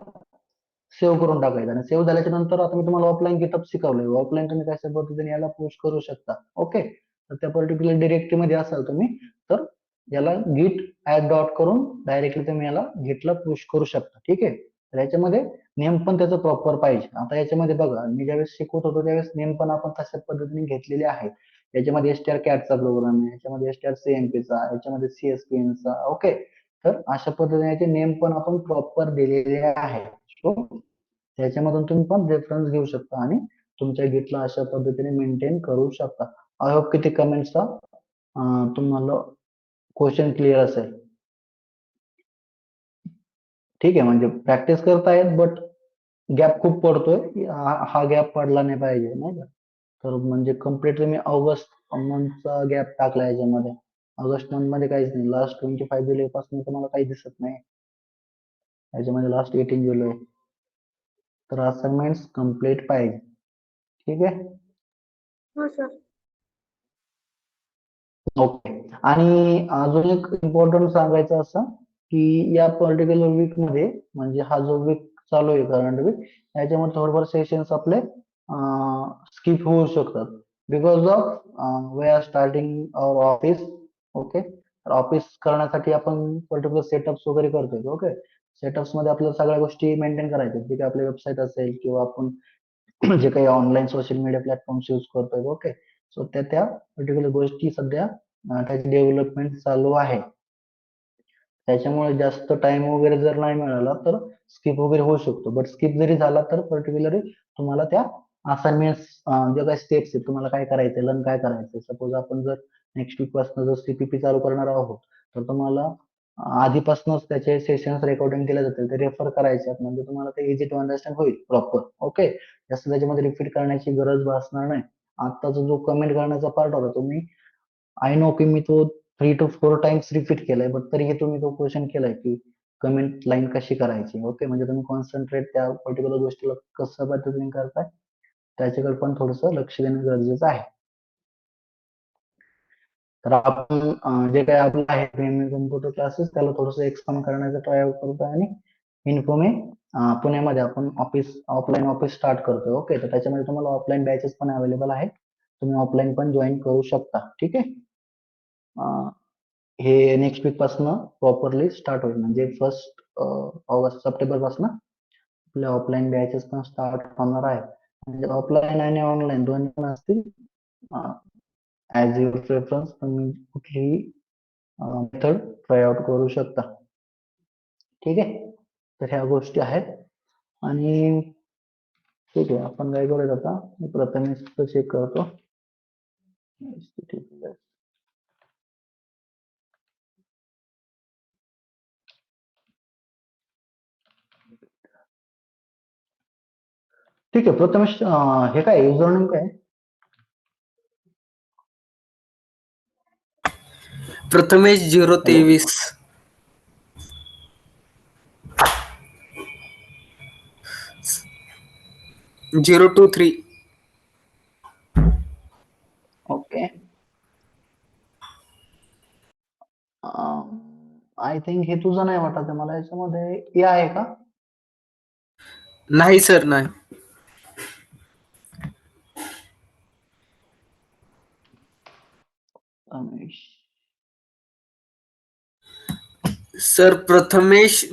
[SPEAKER 1] सेव्ह करून टाकायचं. आणि सेव्ह झाल्याच्या नंतर आता मी तुम्हाला ऑफलाईन गिटअप शिकवलंय, ऑफलाईन तुम्ही कशा पद्धतीने याला पुश करू शकता. ओके, तर त्या पर्टिक्युलर डिरेक्टरी मध्ये असाल तुम्ही तर याला git add डॉट करून डायरेक्टली तुम्ही याला गिटला पुश करू शकता. ठीक आहे, तर याच्यामध्ये नेम पण त्याचं प्रॉपर पाहिजे. आता याच्यामध्ये बघा मी ज्यावेळेस शिकवत होतो त्यावेळेस नेम पण आपण तशाच पद्धतीने घेतलेले आहेत. याच्यामध्ये strcat चा प्रोग्राम आहे, याच्यामध्ये strcmp चा, याच्यामध्ये cspn चा. ओके, तर अशा पद्धतीने याचे नेम पण आपण प्रॉपर दिलेले आहेत. So, त्याच्यामधून तुम्ही पण रेफरन्स घेऊ शकता आणि तुमच्या गिटला अशा पद्धतीने मेंटेन करू शकता. आय होप की ते कमेंट्सचा तुम्हाला क्वेश्चन क्लिअर असेल. ठीक आहे, म्हणजे प्रॅक्टिस करतायत बट गॅप खूप पडतोय. हा गॅप पडला नाही पाहिजे नाही का. तर म्हणजे कम्प्लीट तुम्ही ऑगस्ट मंथचा गॅप टाकला याच्यामध्ये. ऑगस्ट मंथ मध्ये काहीच नाही, लास्ट 25 जुलै पासून तुम्हाला काही दिसत नाही याच्यामध्ये, लास्ट 18 जुलै. तर असाइनमेंट कम्प्लीट पाहिजे. ठीक आहे,
[SPEAKER 2] हो सर.
[SPEAKER 1] ओके. आणि अजून एक इम्पॉर्टंट सांगायचं असं की या पर्टिक्युलर वीक मध्ये म्हणजे हा जो वीक चालू आहे करंट वीक याच्यामध्ये थोडेफार सेशन्स आपले स्किप होऊ शकतात because of we are starting our office. Okay, तर ऑफिस करण्यासाठी आपण पर्टिक्युलर सेटअप्स वगैरे करतोय. ओके, सेटअप्स मध्ये आपल्याला सगळ्या गोष्टी मेंटेन करायच्या, जे काही आपली वेबसाईट असेल किंवा आपण जे काही online social media platforms use करतोय. ओके, सो त्या पर्टिक्युलर गोष्टी सध्या त्याची डेव्हलपमेंट चालू आहे. त्याच्यामुळे जास्त टाइम वगैरे जर नाही मिळाला तर स्किप वगैरे होऊ शकतो. बट स्किप जरी झाला तर पर्टिक्युलरली तुम्हाला त्या असाइनमेंट जे काही स्टेप्स आहेत तुम्हाला काय करायचंय, लर्न काय करायचंय. सपोज आपण जर नेक्स्ट वीक पासून जर सीपीपी चालू करणार आहोत तर तुम्हाला आधीपासूनच त्याचे सेशन्स रेकॉर्डिंग केले जातील, ते रेफर करायचे म्हणजे तुम्हाला ते इझी टू अंडरस्टँड होईल प्रॉपर. ओके, जास्त त्याच्यामध्ये रिपीट करण्याची गरज भासणार नाही. आताचा जो कमेंट करण्याचा पार्ट होता तुम्ही आय नो की मी तो 3 to 4 टाइम्स रिपीट केलाय बट तरीही तुम्ही तो क्वेश्चन केलाय की कमेंट लाईन कशी करायची. ओके, म्हणजे तुम्ही कॉन्सन्ट्रेट त्या पर्टिक्युलर गोष्टीला कसं पद्धतीने करताय त्याच्याकडे पण थोडस लक्ष देणं गरजेचं आहे. तर आपण जे काही आपलं आहे कम्प्युटर क्लासेस त्याला थोडस एक्सपांड करण्याचा ट्राय करतोय आणि इन्फोमे पुण्यामध्ये आपण ऑफलाईन ऑफिस स्टार्ट करतोय. ओके, तर त्याच्यामध्ये तुम्हाला ऑफलाईन बॅचेस पण अवेलेबल आहेत, तुम्ही ऑफलाईन पण जॉईन करू शकता. ठीक आहे, हे नेक्स्ट वीक पासून प्रॉपरली स्टार्ट होईल म्हणजे 1 सप्टेंबर पासून आपल्या ऑफलाईन बॅचेस पण स्टार्ट होणार आहे. म्हणजे ऑफलाईन आणि ऑनलाईन दोन्ही पण असतील. ऍज युअर प्रेफरन्स तुम्ही कुठलीही मेथड ट्राय आउट करू शकता. ठीक आहे, तर ह्या गोष्टी आहेत. आणि ठीक आहे, आपण काय करूया आता मी प्रथमेश चेक करतो. ठीक आहे प्रथमेश, हे काय युजर नेम काय?
[SPEAKER 3] Prathamesh
[SPEAKER 1] hello
[SPEAKER 3] 023 023.
[SPEAKER 1] Okay, I think हे तुझं नाही वाटत आहे मला, याच्यामध्ये हे आहे का?
[SPEAKER 3] नाही सर, नाही.
[SPEAKER 1] रमेश.
[SPEAKER 3] सर प्रथमेश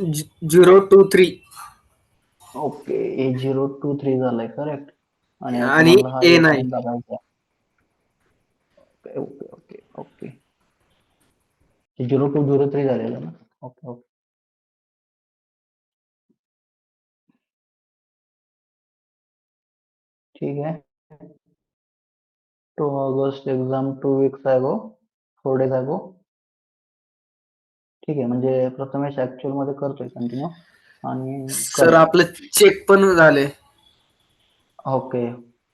[SPEAKER 3] 023
[SPEAKER 1] ओके, हे 023 झालंय करेक्ट. आणि
[SPEAKER 3] आणि
[SPEAKER 1] याच्यामधला हा
[SPEAKER 3] ए
[SPEAKER 1] एक
[SPEAKER 3] नाही.
[SPEAKER 1] पण बघायचा. Okay okay okay okay. 0203 झालेलं ना. Okay okay. ठीक है. 2 August exam 2 weeks ago, 4 days ago. ठीक आहे, म्हणजे प्रथमेश ऍक्च्युअल मध्ये करतोय कंटिन्यू आणि
[SPEAKER 3] सर
[SPEAKER 1] करेल.
[SPEAKER 3] आपलं चेक पण झाले.
[SPEAKER 1] ओके,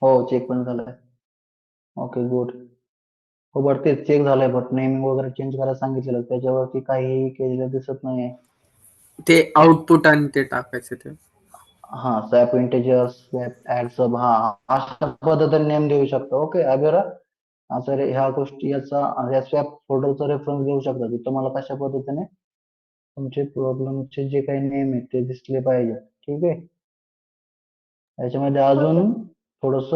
[SPEAKER 1] हो चेक पण झालंय. Okay good. हो बरं, तेच चेक झालंय, बट नेमिंग वगैरे चेंज करायला सांगितलेलं, त्याच्यावरती काहीही केलेलं दिसत नाहीये.
[SPEAKER 3] ते आउटपुट आणि ते टाकायचे ते.
[SPEAKER 1] हा, स्वॅप इंटेजर्स, स्वॅप ऍड सब, हा अशा पद्धतीने नेम देऊ शकतो. ओके अभिरा, असं ह्या गोष्टी या स्वॅप फोल्डरचा रेफरन्स देऊ शकता की तुम्हाला कशा पद्धतीने तुमचे प्रॉब्लेमचे जे काही नेम आहेत ते दिसले पाहिजे. ठीक आहे, याच्यामध्ये
[SPEAKER 2] हो सर.
[SPEAKER 1] अजून थोडस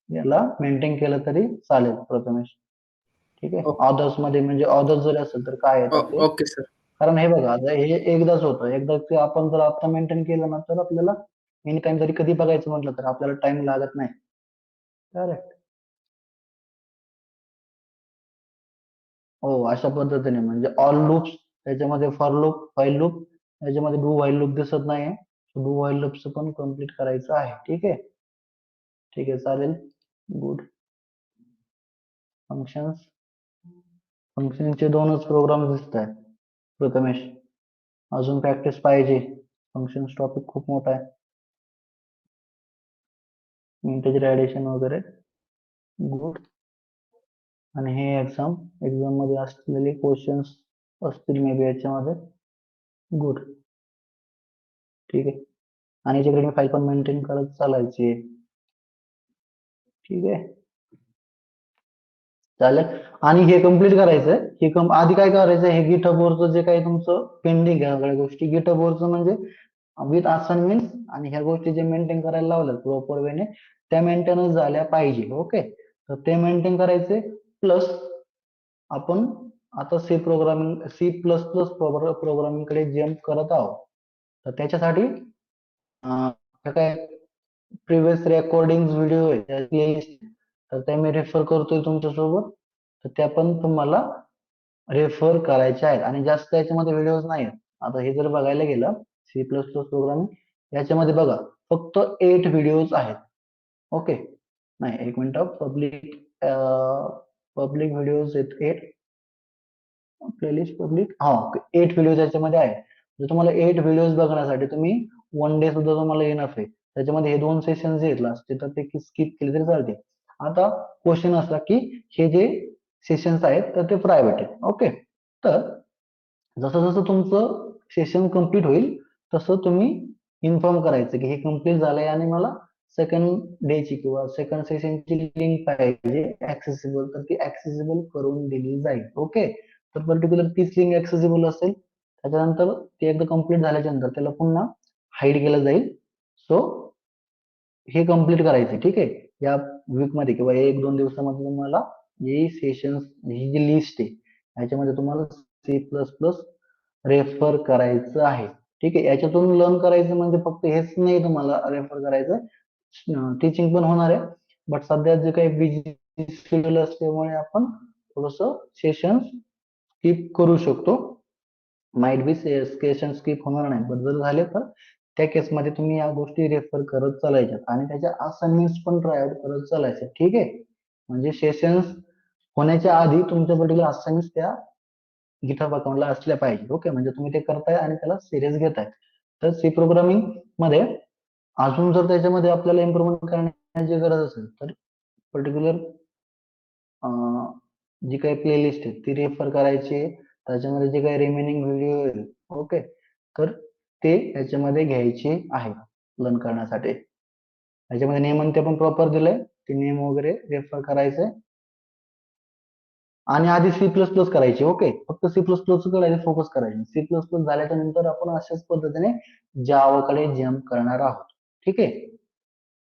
[SPEAKER 1] याला मेंटेन केलं तरी चालेल प्रथमेश. ठीक आहे, ऑदर्स मध्ये म्हणजे ऑदर्स जरी असेल तर काय येतात ते,
[SPEAKER 3] ओके सर.
[SPEAKER 1] कारण हे बघा आता हे एकदाच होतं, एकदा ते आपण जर आता मेंटेन केलं ना तर आपल्याला एनी टाइम जरी कधी बघायचं म्हटलं तर आपल्याला टाइम लागत नाही. करेक्ट. हो, अशा पद्धतीने म्हणजे ऑल लूप्स, त्याच्यामध्ये फॉर लूप, व्हाईल लूप, त्याच्यामध्ये डू व्हाईल लूप दिसत नाहीये, डू व्हाईल लूपचं पण कम्प्लीट करायचं आहे. ठीक आहे, ठीक आहे चालेल. गुड. फंक्शन्स, फंक्शनचे 2च प्रोग्राम दिसत आहेत प्रथमेश, अजून प्रॅक्टिस पाहिजे. फंक्शन्स टॉपिक खूप मोठा आहे, इंटिजर ऍडिशन वगैरे. गुड. आणि हे एक्झाम मध्ये असलेले क्वेश्चन्स असतील मे बी याच्यामध्ये. गुड. ठीक आहे, आणि याच्याकडे फाईल पण मेंटेन करत चालायची. ठीक आहे चालेल. आणि हे कम्प्लीट करायचंय, आधी काय करायचं, हे गिटहब वरचं जे काही तुमचं पेंडिंग आहे सगळ्या गोष्टी, गिटहब वरचं म्हणजे विथ असाइनमेंट आणि ह्या गोष्टी जे मेंटेन करायला लावल्यात प्रॉपर वेने, त्या मेंटेनन्स झाल्या पाहिजे. ओके, तर ते मेंटेन करायचे. प्लस आपण आता सी प्लस प्लस प्रोग्रामिंग कडे जम्प करत आहोत, तर त्याच्यासाठी काय प्रिव्हियस रेकॉर्डिंग व्हिडिओ आहे प्लेलिस्ट, तर त्या मी रेफर करतोय तुमच्यासोबत, तर त्या पण तुम्हाला रेफर करायच्या आहेत. आणि जास्त याच्यामध्ये व्हिडिओज नाही आहेत. आता हे जर बघायला गेलं सी प्लस प्लस प्रोग्रामिंग, याच्यामध्ये बघा फक्त 8 व्हिडिओज आहेत. ओके, नाही एक मिनिट, पब्लिक व्हिडिओज आहेत 8, प्लेलिस्ट पब्लिक, हा 8 व्हिडिओ याच्यामध्ये आहे. जर तुम्हाला 8 व्हिडिओज बघण्यासाठी तुम्ही 1 डे सुद्धा तुम्हाला येणार आहे, त्याच्यामध्ये हे 2 सेशन जे असते तर ते स्किप केले तरी चालते. आता क्वेश्चन असला की हे जे सेशन्स आहेत तर ते प्रायव्हेट आहेत. ओके, तर जसं जसं तुमचं सेशन कम्प्लीट होईल तसं तुम्ही इन्फॉर्म करायचं की हे कम्प्लीट झालंय आणि मला सेकंड डेची किंवा सेकंड सेशनची लिंक पाहिजे ऍक्सेसिबल, तर ती ऍक्सेसिबल करून दिली जाईल. ओके, तर पर्टिक्युलर तीच लिंक ऍक्सेसिबल असेल, त्याच्यानंतर ते एकदा कम्प्लीट झाल्याच्या नंतर त्याला पुन्हा हाईड केलं जाईल. सो हे कम्प्लीट करायचं. ठीक आहे, या वीक मध्ये किंवा 1-2 दिवसामध्ये तुम्हाला ही सेशन्स, ही जी लिस्ट आहे याच्यामध्ये तुम्हाला सी प्लस प्लस रेफर करायचं आहे. ठीक आहे, याच्यातून लर्न करायचं म्हणजे फक्त हेच नाही तुम्हाला रेफर करायचं, टीचिंग पण होणार आहे. बट सध्या जे काही बिझी शेड्यूल असल्यामुळे आपण थोडस सेशन स्किप करू शकतो. माइट बी सेशन स्किप होणार नाही, बट जर झाले तर त्या केसमध्ये तुम्ही या गोष्टी रेफर करत चालायच्या आणि त्याच्या असाइनमेंट्स पण ट्राय आउट करत चालायच्या. ठीक आहे, म्हणजे सेशन्स होण्याच्या आधी तुमच्या पर्टिक्युलर असाइनमेंट्स त्या गिटहब अकाउंटला असल्या पाहिजे. ओके, म्हणजे तुम्ही ते करताय आणि त्याला सिरियस घेताय. तर सी प्रोग्रामिंग मध्ये अजून जर त्याच्यामध्ये आपल्याला इम्प्रुव्हमेंट करण्याची गरज असेल तर पर्टिक्युलर जी काही प्लेलिस्ट आहे ती रेफर करायची, त्याच्यामध्ये जे काही रिमेनिंग व्हिडिओ आहे ओके, तर ते याच्यामध्ये घ्यायचे आहे लर्न करण्यासाठी. याच्यामध्ये नेम आणि ते पण प्रॉपर दिलंय, ते नेम वगैरे रेफर करायचंय. आणि आधी सी प्लस प्लस करायची. ओके, फक्त सी प्लस प्लस कडे फोकस करायची. सी प्लस प्लस झाल्याच्या नंतर आपण अशाच पद्धतीने जावाकडे जम्प करणार आहोत. ठीक आहे.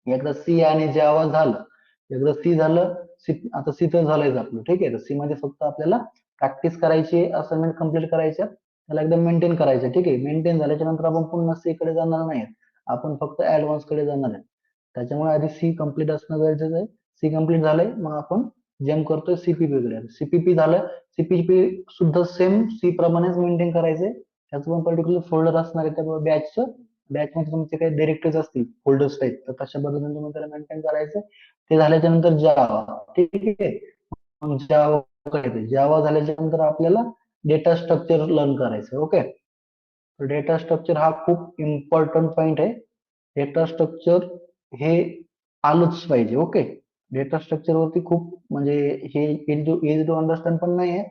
[SPEAKER 1] एकदा सी आणि जावा झालं, एकदा सी झालं, सी आता सी तर झालंय आपलं. ठीक आहे, तर सी मध्ये फक्त आपल्याला प्रॅक्टिस करायची, असाइनमेंट कम्प्लीट करायच्या, त्याला एकदम मेंटेन करायचं. ठीक आहे, मेंटेन झाल्याच्या नंतर आपण पुन्हा सी कडे जाणार नाही, आपण फक्त ऍडव्हान्स कडे जाणार आहे. त्याच्यामुळे आधी सी कम्प्लीट असणं गरजेचं आहे. सी कम्प्लीट झालंय, मग आपण जम्प करतोय सीपीपी कडे. सीपीपी झालं, सीपीपी सुद्धा सेम सी प्रमाणेच मेंटेन करायचंय. त्याचं पण पर्टिक्युलर फोल्डर असणार आहे त्या बॅचचं. बॅच मध्ये तुमचे काही डिरेक्टरीज असतील फोल्डर्स टाईप, तर तशा पद्धतीने तुम्ही त्याला मेंटेन करायचं. ते झाल्याच्या नंतर जावा. ठीक आहे, मग जावा झाल्याच्या नंतर आपल्याला डेटा स्ट्रक्चर लर्न करायचं. ओके, डेटा स्ट्रक्चर हा खूप इम्पॉर्टंट पॉइंट आहे. डेटा स्ट्रक्चर हे आलंच पाहिजे. ओके, डेटा स्ट्रक्चर वरती खूप म्हणजे हे इझी टू अंडरस्टँड पण नाही आहे.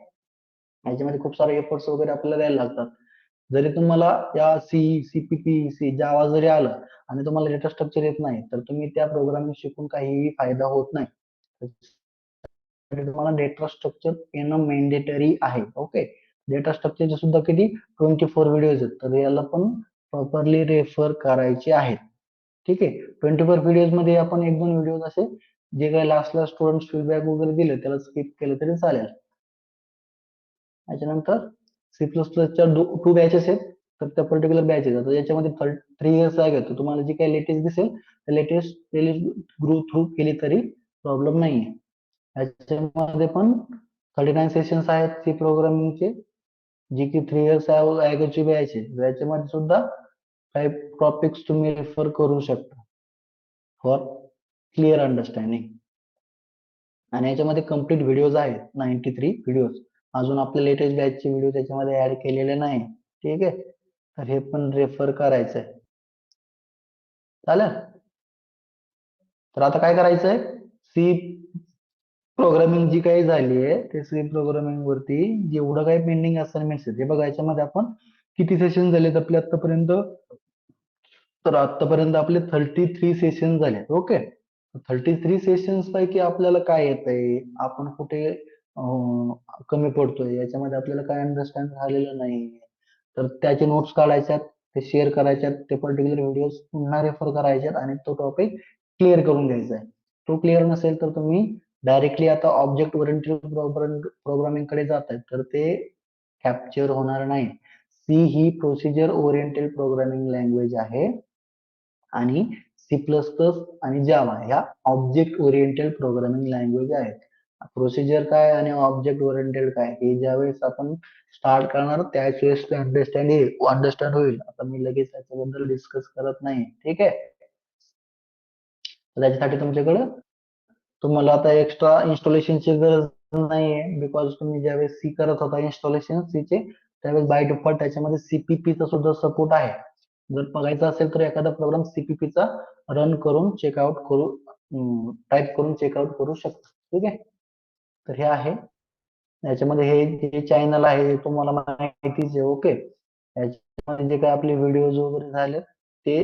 [SPEAKER 1] याच्यामध्ये खूप सारे एफर्ट्स वगैरे आपल्याला द्यायला लागतात. जरी तुम्हाला या सीपीपी सी जावा जरी आलं आणि तुम्हाला डेटा स्ट्रक्चर येत नाही, तर तुम्ही त्या प्रोग्रामिंग शिकून काहीही फायदा होत नाही. तुम्हाला डेटा स्ट्रक्चर येणं मॅन्डेटरी आहे. ओके, डेटा स्ट्रक्चरचे सुद्धा किती 24 व्हिडिओज आहेत, तर याला पण प्रॉपरली रेफर करायचे आहेत. ठीक आहे, 24 व्हिडिओज मध्ये आपण 1-2 व्हिडिओज असे जे काही लास्टला स्टुडंट फीडबॅक वगैरे दिले त्याला स्किप केलं तरी चालेल. त्याच्यानंतर सी प्लस प्लसच्या 2 बॅचेस आहेत, तर त्या पर्टिक्युलर बॅचेस आता याच्यामध्ये 3 इयर्स आहे, तर तुम्हाला जी काही लेटेस्ट दिसेल लेटेस्ट ग्रो थ्रू केली तरी प्रॉब्लेम नाहीये. याच्यामध्ये पण 39 सेशन्स आहेत सी प्रोग्रामिंगचे, जी की 3 इयर्स अगोदरची बॅच आहे. याच्यामध्ये सुद्धा काही टॉपिक्स तुम्ही रेफर करू शकता फॉर क्लिअर अंडरस्टँडिंग. आणि याच्यामध्ये कम्प्लीट व्हिडिओज आहेत 93 व्हिडिओज. अजून आपल्या लेटेस्ट बॅचचे व्हिडिओ त्याच्यामध्ये ऍड केलेले नाही. ठीक आहे, तर हे पण रेफर करायचं आहे. चालेल, तर आता काय करायचंय, सी प्रोग्रामिंग जी काही झाली आहे ते सी प्रोग्रामिंग वरती जेवढं काही पेंडिंग असाइनमेंट्स आहेत ते बघा. याच्यामध्ये आपण किती सेशन झालेत आपले आतापर्यंत, तर आतापर्यंत आपले 33 सेशन झाले. ओके, 33 सेशन्स पैकी आपल्याला काय येतंय, आपण कुठे कमी पडतोय, याच्यामध्ये आपल्याला काय अंडरस्टँड झालेलं नाही, तर त्याचे नोट्स काढायच्यात, ते शेअर करायच्यात, ते पर्टिक्युलर व्हिडिओ पुन्हा रेफर करायच्यात आणि तो टॉपिक क्लिअर करून घ्यायचा आहे. तो क्लिअर नसेल तर तुम्ही डायरेक्टली आता ऑब्जेक्ट ओरिएंटेड प्रोग्रामिंग कडे जाताय, तर ते कॅप्चर होणार नाही. सी ही प्रोसिजर ओरिएंटेड प्रोग्रामिंग लँग्वेज आहे आणि सी प्लस प्लस आणि जावा ह्या ऑब्जेक्ट ओरिएंटेड प्रोग्रामिंग लँग्वेज आहेत. प्रोसिजर काय आणि ऑब्जेक्ट ओरिएंटेड काय हे ज्यावेळेस आपण स्टार्ट करणार त्याच वेळेस अंडरस्टँड होईल. आता मी लगेच त्याच्याबद्दल डिस्कस करत नाही. ठीक आहे, त्याच्यासाठी तुम्हाला आता एक्स्ट्रा इन्स्टॉलेशनची गरज नाहीये, बिकॉज तुम्ही ज्यावेळेस सी करत होता इन्स्टॉलेशन सीचे, त्यावेळेस बाय डिफॉल्ट त्याच्यामध्ये सीपीपीचा सुद्धा सपोर्ट आहे. जर बघायचा असेल तर एखादा प्रोग्राम सीपीपीचा रन करून चेकआउट करू, टाईप करून चेकआउट करू शकतो. ठीक आहे, तर हे आहे. याच्यामध्ये हे जे चॅनल आहे हे तुम्हाला माहितीच आहे. ओके, याच्यामध्ये जे काही आपले व्हिडिओज वगैरे झाले ते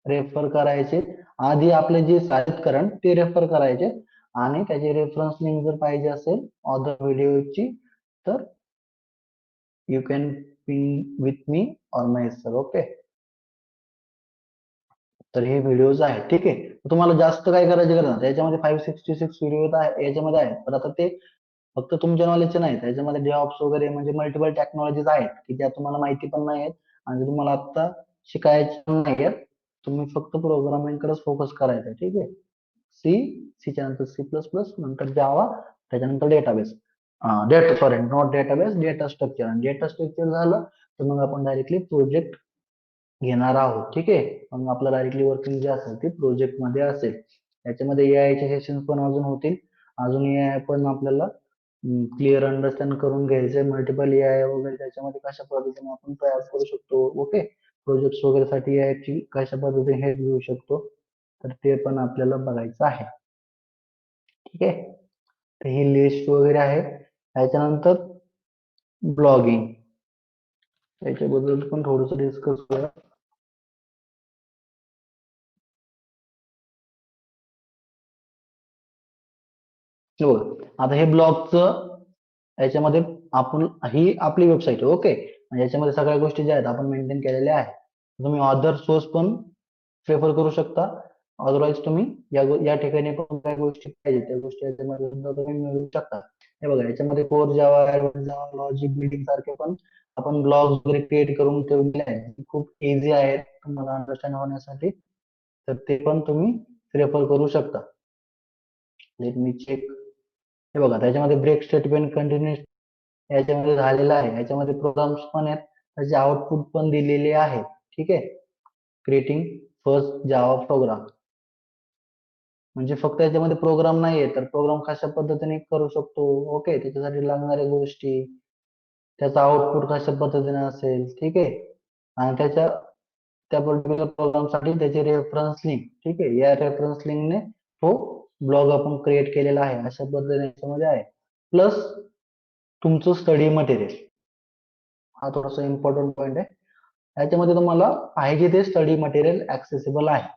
[SPEAKER 1] रेफर करायचे. आधी आपले जे साहित्यकरण ते रेफर करायचे आणि त्याची रेफरन्स लिंक जर पाहिजे असेल अदर व्हिडिओची, तर यू कॅन पिंग with me or my sir. Okay, तर हे व्हिडिओज आहेत. ठीक आहे, तुम्हाला जास्त काय करायची गरज नाही. याच्यामध्ये 566 व्हिडिओ याच्यामध्ये आहेत, पण आता ते फक्त तुमच्या नॉलेजचे नाहीत. त्याच्यामध्ये डेव्हऑप्स वगैरे म्हणजे मल्टिपल टेक्नॉलॉजीज आहेत की ज्या तुम्हाला माहिती पण नाही आहेत आणि तुम्हाला आता शिकायच्या नाही आहेत. तुम्ही फक्त प्रोग्रामिंग कडेच फोकस करायचा. ठीक आहे, सीच्या नंतर सी प्लस प्लस, नंतर जावा, त्याच्यानंतर database, not database, data structure. आणि डेटा स्ट्रक्चर झालं तर मग आपण डायरेक्टली प्रोजेक्ट घेणार आहोत. ठीक आहे, मग आपलं डायरेक्टली वर्किंग जे असेल ते प्रोजेक्ट मध्ये असेल. याच्यामध्ये एआयचे सेशन पण अजून होतील. अजून एआय पण आपल्याला क्लिअर अंडरस्टँड करून घ्यायचंय. मल्टिपल एआय वगैरे त्याच्यामध्ये कशा पद्धतीने आपण तयार करू शकतो. ओके, प्रोजेक्ट वगैरे साठी एआयची कशा पद्धतीने हेल्प घेऊ शकतो, तर ते पण आपल्याला बघायचं आहे. ठीक आहे, तर ही लिस्ट वगैरे आहे. त्याच्यानंतर ब्लॉगिंग, त्याच्याबद्दल पण थोडस डिस्कस करूया. आता हे ब्लॉगचं याच्यामध्ये आपण ही आपली वेबसाईट आहे. ओके, म्हणजे याच्यामध्ये सगळ्या गोष्टी ज्या आहेत आपण मेंटेन केलेल्या आहेत. तुम्ही अदर सोर्स पण प्रेफर करू शकता. अदरवाईज तुम्ही या ठिकाणी पण काही गोष्टी पाहिजे त्या गोष्टी याच्यामध्ये सुद्धा तुम्ही मिळवू शकता. हे बघा, याच्यामध्ये कोर जावा, ऍडव्हान्स जावा, लॉजिक बिल्डिंग सारखे पण आपण ब्लॉग्स वगैरे क्रिएट करून ठेवलेले आहेत. खूप इझी आहेत तुम्हाला अंडरस्टँड होण्यासाठी, तर ते पण तुम्ही प्रेफर करू शकता. Let me check. हे बघा, त्याच्यामध्ये ब्रेक स्टेटमेंट कंटिन्युअस याच्यामध्ये झालेलं आहे. याच्यामध्ये प्रोग्राम्स पण आहेत, त्याचे आउटपुट पण दिलेले आहेत. ठीक आहे, क्रिएटिंग फर्स्ट जावा प्रोग्राम म्हणजे फक्त याच्यामध्ये प्रोग्राम नाहीये, तर प्रोग्राम कशा पद्धतीने करू शकतो. ओके, त्याच्यासाठी लागणाऱ्या गोष्टी, त्याचा आउटपुट कशा पद्धतीने असेल. ठीक आहे, आणि त्या पर्टिक्युलर प्रोग्रामसाठी त्याचे रेफरन्स लिंक. ठीक आहे, या रेफरन्स लिंकने तो ब्लॉग आपण क्रिएट केलेला आहे अशा पद्धतीने याच्यामध्ये आहे. प्लस तुमचं स्टडी मटेरियल, हा थोडासा इम्पॉर्टंट पॉईंट आहे. याच्यामध्ये तुम्हाला पाहिजे ते स्टडी मटेरियल ऍक्सेसिबल आहे.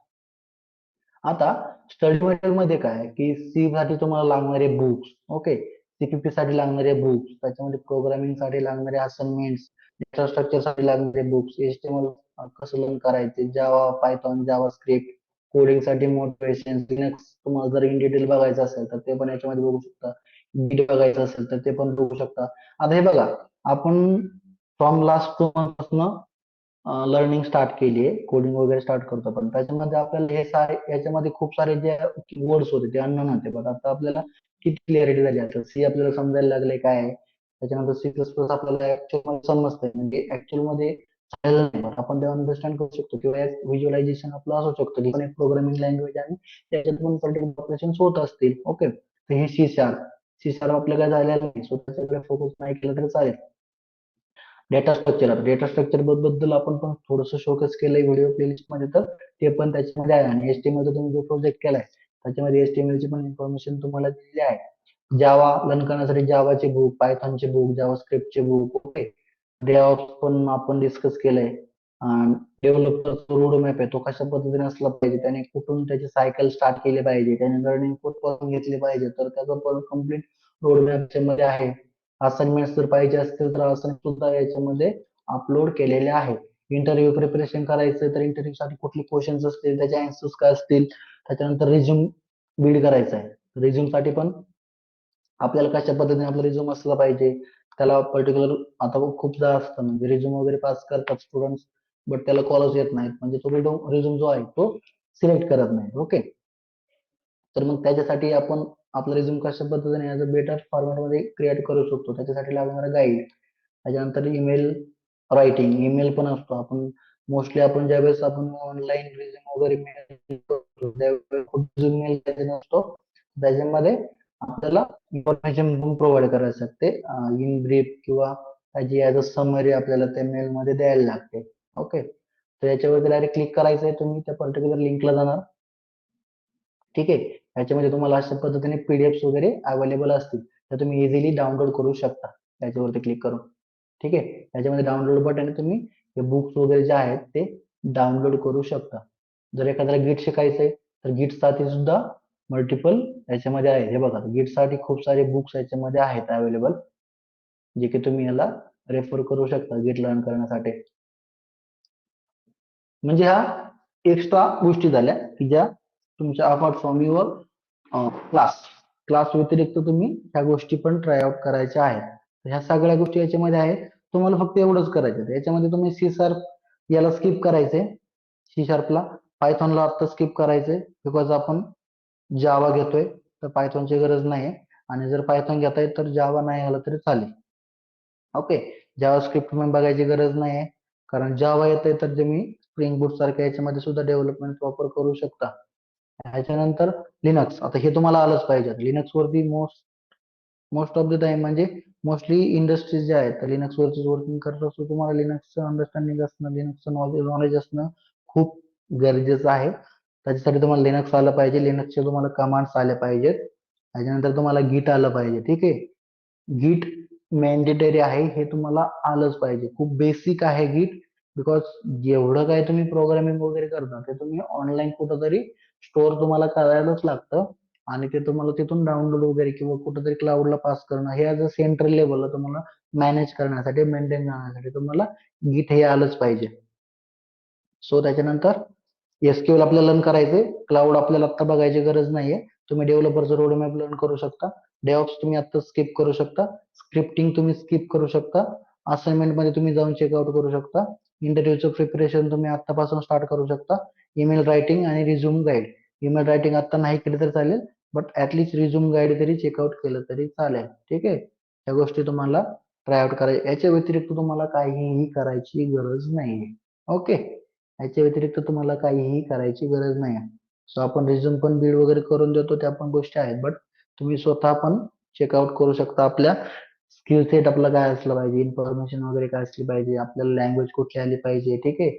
[SPEAKER 1] आता स्टडी मटेरियल मध्ये काय की सी साठी तुम्हाला लागणारे बुक्स, ओके, सीपीपी साठी लागणारे बुक्स, त्याच्यामध्ये प्रोग्रामिंग साठी लागणारे असाइनमेंट्स, डेटा स्ट्रक्चर साठी लागणारे बुक्स, एचटीएमएल कसं लर्न करायचे, जावा, पायथॉन, जावा स्क्रिप्ट, कोडिंग साठी मोटिवेशन, लिनक्स तुम्हाला जर इन डिटेल बघायचं असेल तर ते पण याच्यामध्ये बघू शकता. गिट बघायचं असेल तर ते पण बघू शकता. आता हे बघा, आपण फ्रॉम लास्ट 2 मंथ पासून लर्निंग स्टार्ट केली आहे, कोडिंग वगैरे स्टार्ट करतो. पण त्याच्यामध्ये आपल्याला हे सारे याच्यामध्ये खूप सारे जे वर्ड्स होते ते अननोन होते, पण आता आपल्याला किती क्लिअरिटी झाली. आता सी आपल्याला समजायला लागले काय आहे, त्याच्यानंतर सी प्लस प्लस आपल्याला ऍक्च्युअल समजतंय, म्हणजे ऍक्च्युअल मध्ये समजलं नाही पण आपण ते अंडरस्टँड करू शकतो. किंवा एक व्हिज्युअलायझेशन आपलं असू शकतं की पण एक प्रोग्रामिंग लँग्वेज आणि त्याच्यात पण पर्टिक्युलर ऑपरेशन होत असतील. ओके, तर हे सी शार्प आपलं काय झालेलं नाही, स्वतःच्याकडे फोकस नाही केलं तर चालेल. डेटा स्ट्रक्चर बद्दल आपण पण थोडंसं शोकेस केलंय व्हिडिओ प्लेलिस्ट मध्ये, तर ते पण त्याच्यामध्ये आहे. आणि एचटीएमएल चा तुम्ही जो प्रोजेक्ट केलाय त्याच्यामध्ये एचटीएमएल ची पण इन्फॉर्मेशन तुम्हाला दिलेली आहे. जावा लर्न करण्यासाठी जावाचे बुक, पायथॉनचे बुक, जावा स्क्रिप्टचे बुक. ओके, डेव्हऑप्स पण आपण डिस्कस केलंय. डेव्हलपरचा रोड मॅप आहे तो कशा पद्धतीने असला पाहिजे, त्याने कुठून त्याची सायकल स्टार्ट केली पाहिजे, त्याने लर्निंग कुठपासून घेतली पाहिजे, तर त्याचा पण कम्प्लीट रोड मॅप मध्ये आहे. असाइनमेंट जर पाहिजे असतील तर असाइनमेंट सुद्धा याच्यामध्ये अपलोड केलेले आहे. इंटरव्ह्यू प्रिपरेशन करायचं तर इंटरव्ह्यू साठी कुठले क्वेश्चन्स असतील, त्याचे आन्सर्स काय असतील, त्याच्यानंतर रिझ्यूम बिल्ड करायचा आहे. रिझ्यूम साठी पण आपल्याला कशा पद्धतीने आपला रिझ्यूम असला पाहिजे, त्याला पर्टिक्युलर आता खूपदा असतं म्हणजे रिझ्यूम वगैरे पास करतात स्टुडंट्स, बट त्याला कॉलच येत नाहीत, म्हणजे तो रिझ्यूम जो आहे तो सिलेक्ट करत नाही. ओके, तर मग त्याच्यासाठी आपण आपला रिझ्यूम कशा पद्धतीने ऍज अ बेटर फॉर्मॅट मध्ये क्रिएट करू शकतो, त्याच्यासाठी लागणारा गाईड. त्याच्यानंतर ईमेल रायटिंग, ईमेल पण असतो. आपण मोस्टली आपण ज्यावेळेस आपण ऑनलाईन रिझ्यूम वगैरे mail करतो त्यावेळेस रिझ्यूम मेल असतो, त्याच्यामध्ये आपल्याला इन्फॉर्मेशन पण प्रोव्हाइड करायला लागते इन ब्रीफ, किंवा त्याची ऍज अ समरी आपल्याला त्या मेल मध्ये द्यायला लागते. ओके, तर याच्यावरती डायरेक्ट क्लिक करायचं आहे, तुम्ही त्या पर्टिक्युलर लिंकला जाणार. ठीक आहे, याच्यामध्ये तुम्हाला अशा पद्धतीने पीडीएफ वगैरे अवेलेबल असतील, तर तुम्ही इझिली डाउनलोड करू शकता त्याच्यावरती क्लिक करून. ठीक आहे, याच्यामध्ये डाउनलोड बटन तुम्ही हे बुक्स वगैरे जे आहेत ते डाउनलोड करू शकता. जर एखाद्याला गिट शिकायचंय तर गिट साठी सुद्धा मल्टिपल याच्यामध्ये आहे. हे बघा, गिट साठी खूप सारे बुक्स याच्यामध्ये आहेत अवेलेबल, जे की तुम्ही याला रेफर करू शकता गिट लर्न करण्यासाठी. म्हणजे ह्या एक्स्ट्रा गोष्टी झाल्या की ज्या तुमच्या apart from your class class व्यतिरिक्त तुम्ही ह्या गोष्टी पण ट्राय आउट करायच्या आहेत. ह्या सगळ्या गोष्टी याच्यामध्ये आहेत. तुम्हाला फक्त एवढंच करायचं, याच्यामध्ये तुम्ही सी शार्प याला स्किप करायचंय, सी शार्पला. पायथॉनला आता स्किप करायचंय बिकॉज आपण जावा घेतोय, तर पायथॉनची गरज नाही. आणि जर पायथॉन घेताय तर जावा नाही आला तरी चालेल. ओके, जावा स्क्रिप्ट तुम्ही बघायची गरज नाही, कारण जावा येतंय तर तुम्ही स्प्रिंग बूट सारख्या याच्यामध्ये सुद्धा डेव्हलपमेंट वापर करू शकता. ह्याच्यानंतर लिनक्स, आता हे तुम्हाला आलंच पाहिजे. लिनक्स वरती मोस्ट ऑफ द टाइम म्हणजे मोस्टली इंडस्ट्रीज ज्या आहेत लिनक्स वरती वर्किंग करत असतो. तुम्हाला लिनक्सचं अंडरस्टँडिंग असणं, लिनक्सचं नॉलेज असणं खूप गरजेचं आहे. त्याच्यासाठी तुम्हाला लिनक्स आलं पाहिजे, लिनक्सचे तुम्हाला कमांड्स आले पाहिजेत. त्याच्यानंतर तुम्हाला गिट आलं पाहिजे. ठीक आहे, गिट मॅन्डेटरी आहे, हे तुम्हाला आलंच पाहिजे. खूप बेसिक आहे गिट, बिकॉज जेवढं काय तुम्ही प्रोग्रामिंग वगैरे करता ते तुम्ही ऑनलाईन कुठंतरी स्टोअर तुम्हाला करायलाच लागतं. आणि ते तुम्हाला तिथून डाउनलोड वगैरे किंवा कुठेतरी क्लाउडला पास करणं हे ॲज अ सेंट्रल लेवलला तुम्हाला मॅनेज करण्यासाठी, मेंटेन करण्यासाठी तुम्हाला गिट हे आलंच पाहिजे. सो त्याच्यानंतर एसक्यूएल आपल्याला लर्न करायचे, क्लाउड आपल्याला आता बघायची गरज नाहीये. तुम्ही डेव्हलपरचं रोड मॅप लर्न करू शकता. डेव्हऑप्स तुम्ही आता स्किप करू शकता. स्क्रिप्टिंग तुम्ही स्किप करू शकता. असाइनमेंट मध्ये तुम्ही जाऊन चेकआउट करू शकता. इंटरव्ह्यूचं प्रिपरेशन तुम्ही आतापासून स्टार्ट करू शकता. ईमेल रायटिंग आणि रिझ्यूम गाईड. ईमेल रायटिंग आता नाही केली तर चालेल, बट ऍटलीस्ट रिझ्यूम गाईड तरी चेकआउट केलं तरी चालेल. ठीक आहे, या गोष्टी तुम्हाला ट्राय आउट करायच्या. याच्या व्यतिरिक्त तुम्हाला काहीही करायची गरज नाहीये. ओके, याच्या व्यतिरिक्त तुम्हाला काहीही करायची गरज नाही. सो आपण रिझ्यूम पण बिल्ड वगैरे करून देतो, त्या पण गोष्टी आहेत, बट तुम्ही स्वतः पण चेकआउट करू शकता. आपल्या स्किल सेट आपला काय असलं पाहिजे, इन्फॉर्मेशन वगैरे काय असली पाहिजे, आपल्याला लँग्वेज कुठली आली पाहिजे. ठीक आहे,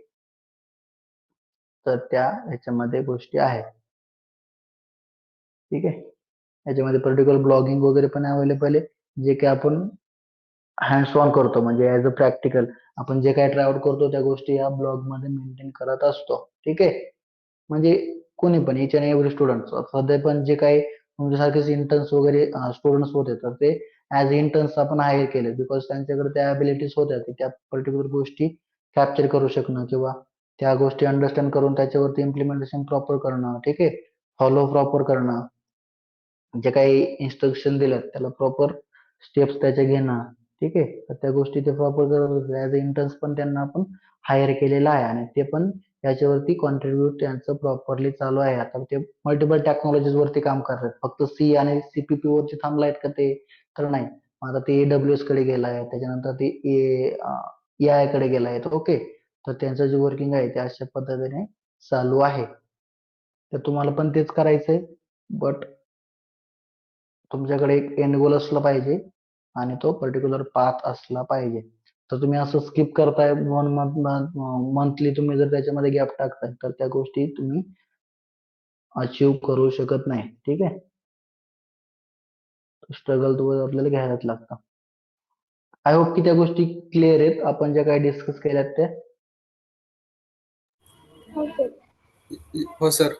[SPEAKER 1] तर त्या ह्याच्यामध्ये गोष्टी आहेत. ठीक आहे, याच्यामध्ये पर्टिक्युलर ब्लॉगिंग वगैरे पण अवेलेबल आहे, जे की आपण हँड्स ऑन करतो, म्हणजे ऍज अ प्रॅक्टिकल आपण जे काय ट्राय आउट करतो त्या गोष्टी या ब्लॉग मध्ये मेंटेन करत असतो. ठीक आहे, म्हणजे कोणी पण इच अँड एव्हरी स्टुडंट सध्या पण जे काही तुमच्यासारखेच इंटर्न्स वगैरे स्टुडंट्स होते, तर ते ऍज इंटर्न्स आपण हायर केले बिकॉज त्यांच्याकडे त्या ॲबिलिटीज होत्या की त्या पर्टिक्युलर गोष्टी कॅप्चर करू शकणं किंवा त्या गोष्टी अंडरस्टँड करून त्याच्यावरती इम्प्लिमेंटेशन प्रॉपर करणं. ठीक आहे, फॉलो प्रॉपर करणं, जे काही इन्स्ट्रक्शन दिल्यात त्याला प्रॉपर स्टेप्स त्याच्या घेणं. ठीक आहे, तर त्या गोष्टी ते प्रॉपर करत होते. ऍज अ इंटर्न्स पण त्यांना आपण हायर केलेलं आहे आणि ते पण याच्यावरती कॉन्ट्रीब्युट त्यांचं प्रॉपरली चालू आहे. आता ते मल्टिपल टेक्नॉलॉजीज वरती काम करतात, फक्त सी आणि सीपीपी वरती थांबला आहेत का ते, तर नाही. आता ते AWS कडे गेलाय, त्याच्यानंतर ते AI कडे गेलाय. ओके, तर त्यांचं जे वर्किंग आहे ते अशा पद्धतीने चालू आहे. तर तुम्हाला पण तेच करायचंय, बट तुमच्याकडे एक एंड गोल असला पाहिजे आणि तो पर्टिक्युलर पाथ असला पाहिजे. तर तुम्ही असं स्किप करताय 1 मंथ, मंथली तुम्ही जर त्याच्यामध्ये गॅप टाकताय तर त्या गोष्टी तुम्ही अचीव करू शकत नाही. ठीक आहे, स्ट्रगल तो आपल्याला घ्यायलाच लागतं. आय होप की त्या गोष्टी क्लिअर आहेत आपण ज्या काही डिस्कस केल्यात त्या.
[SPEAKER 2] ओके.
[SPEAKER 3] हो सर.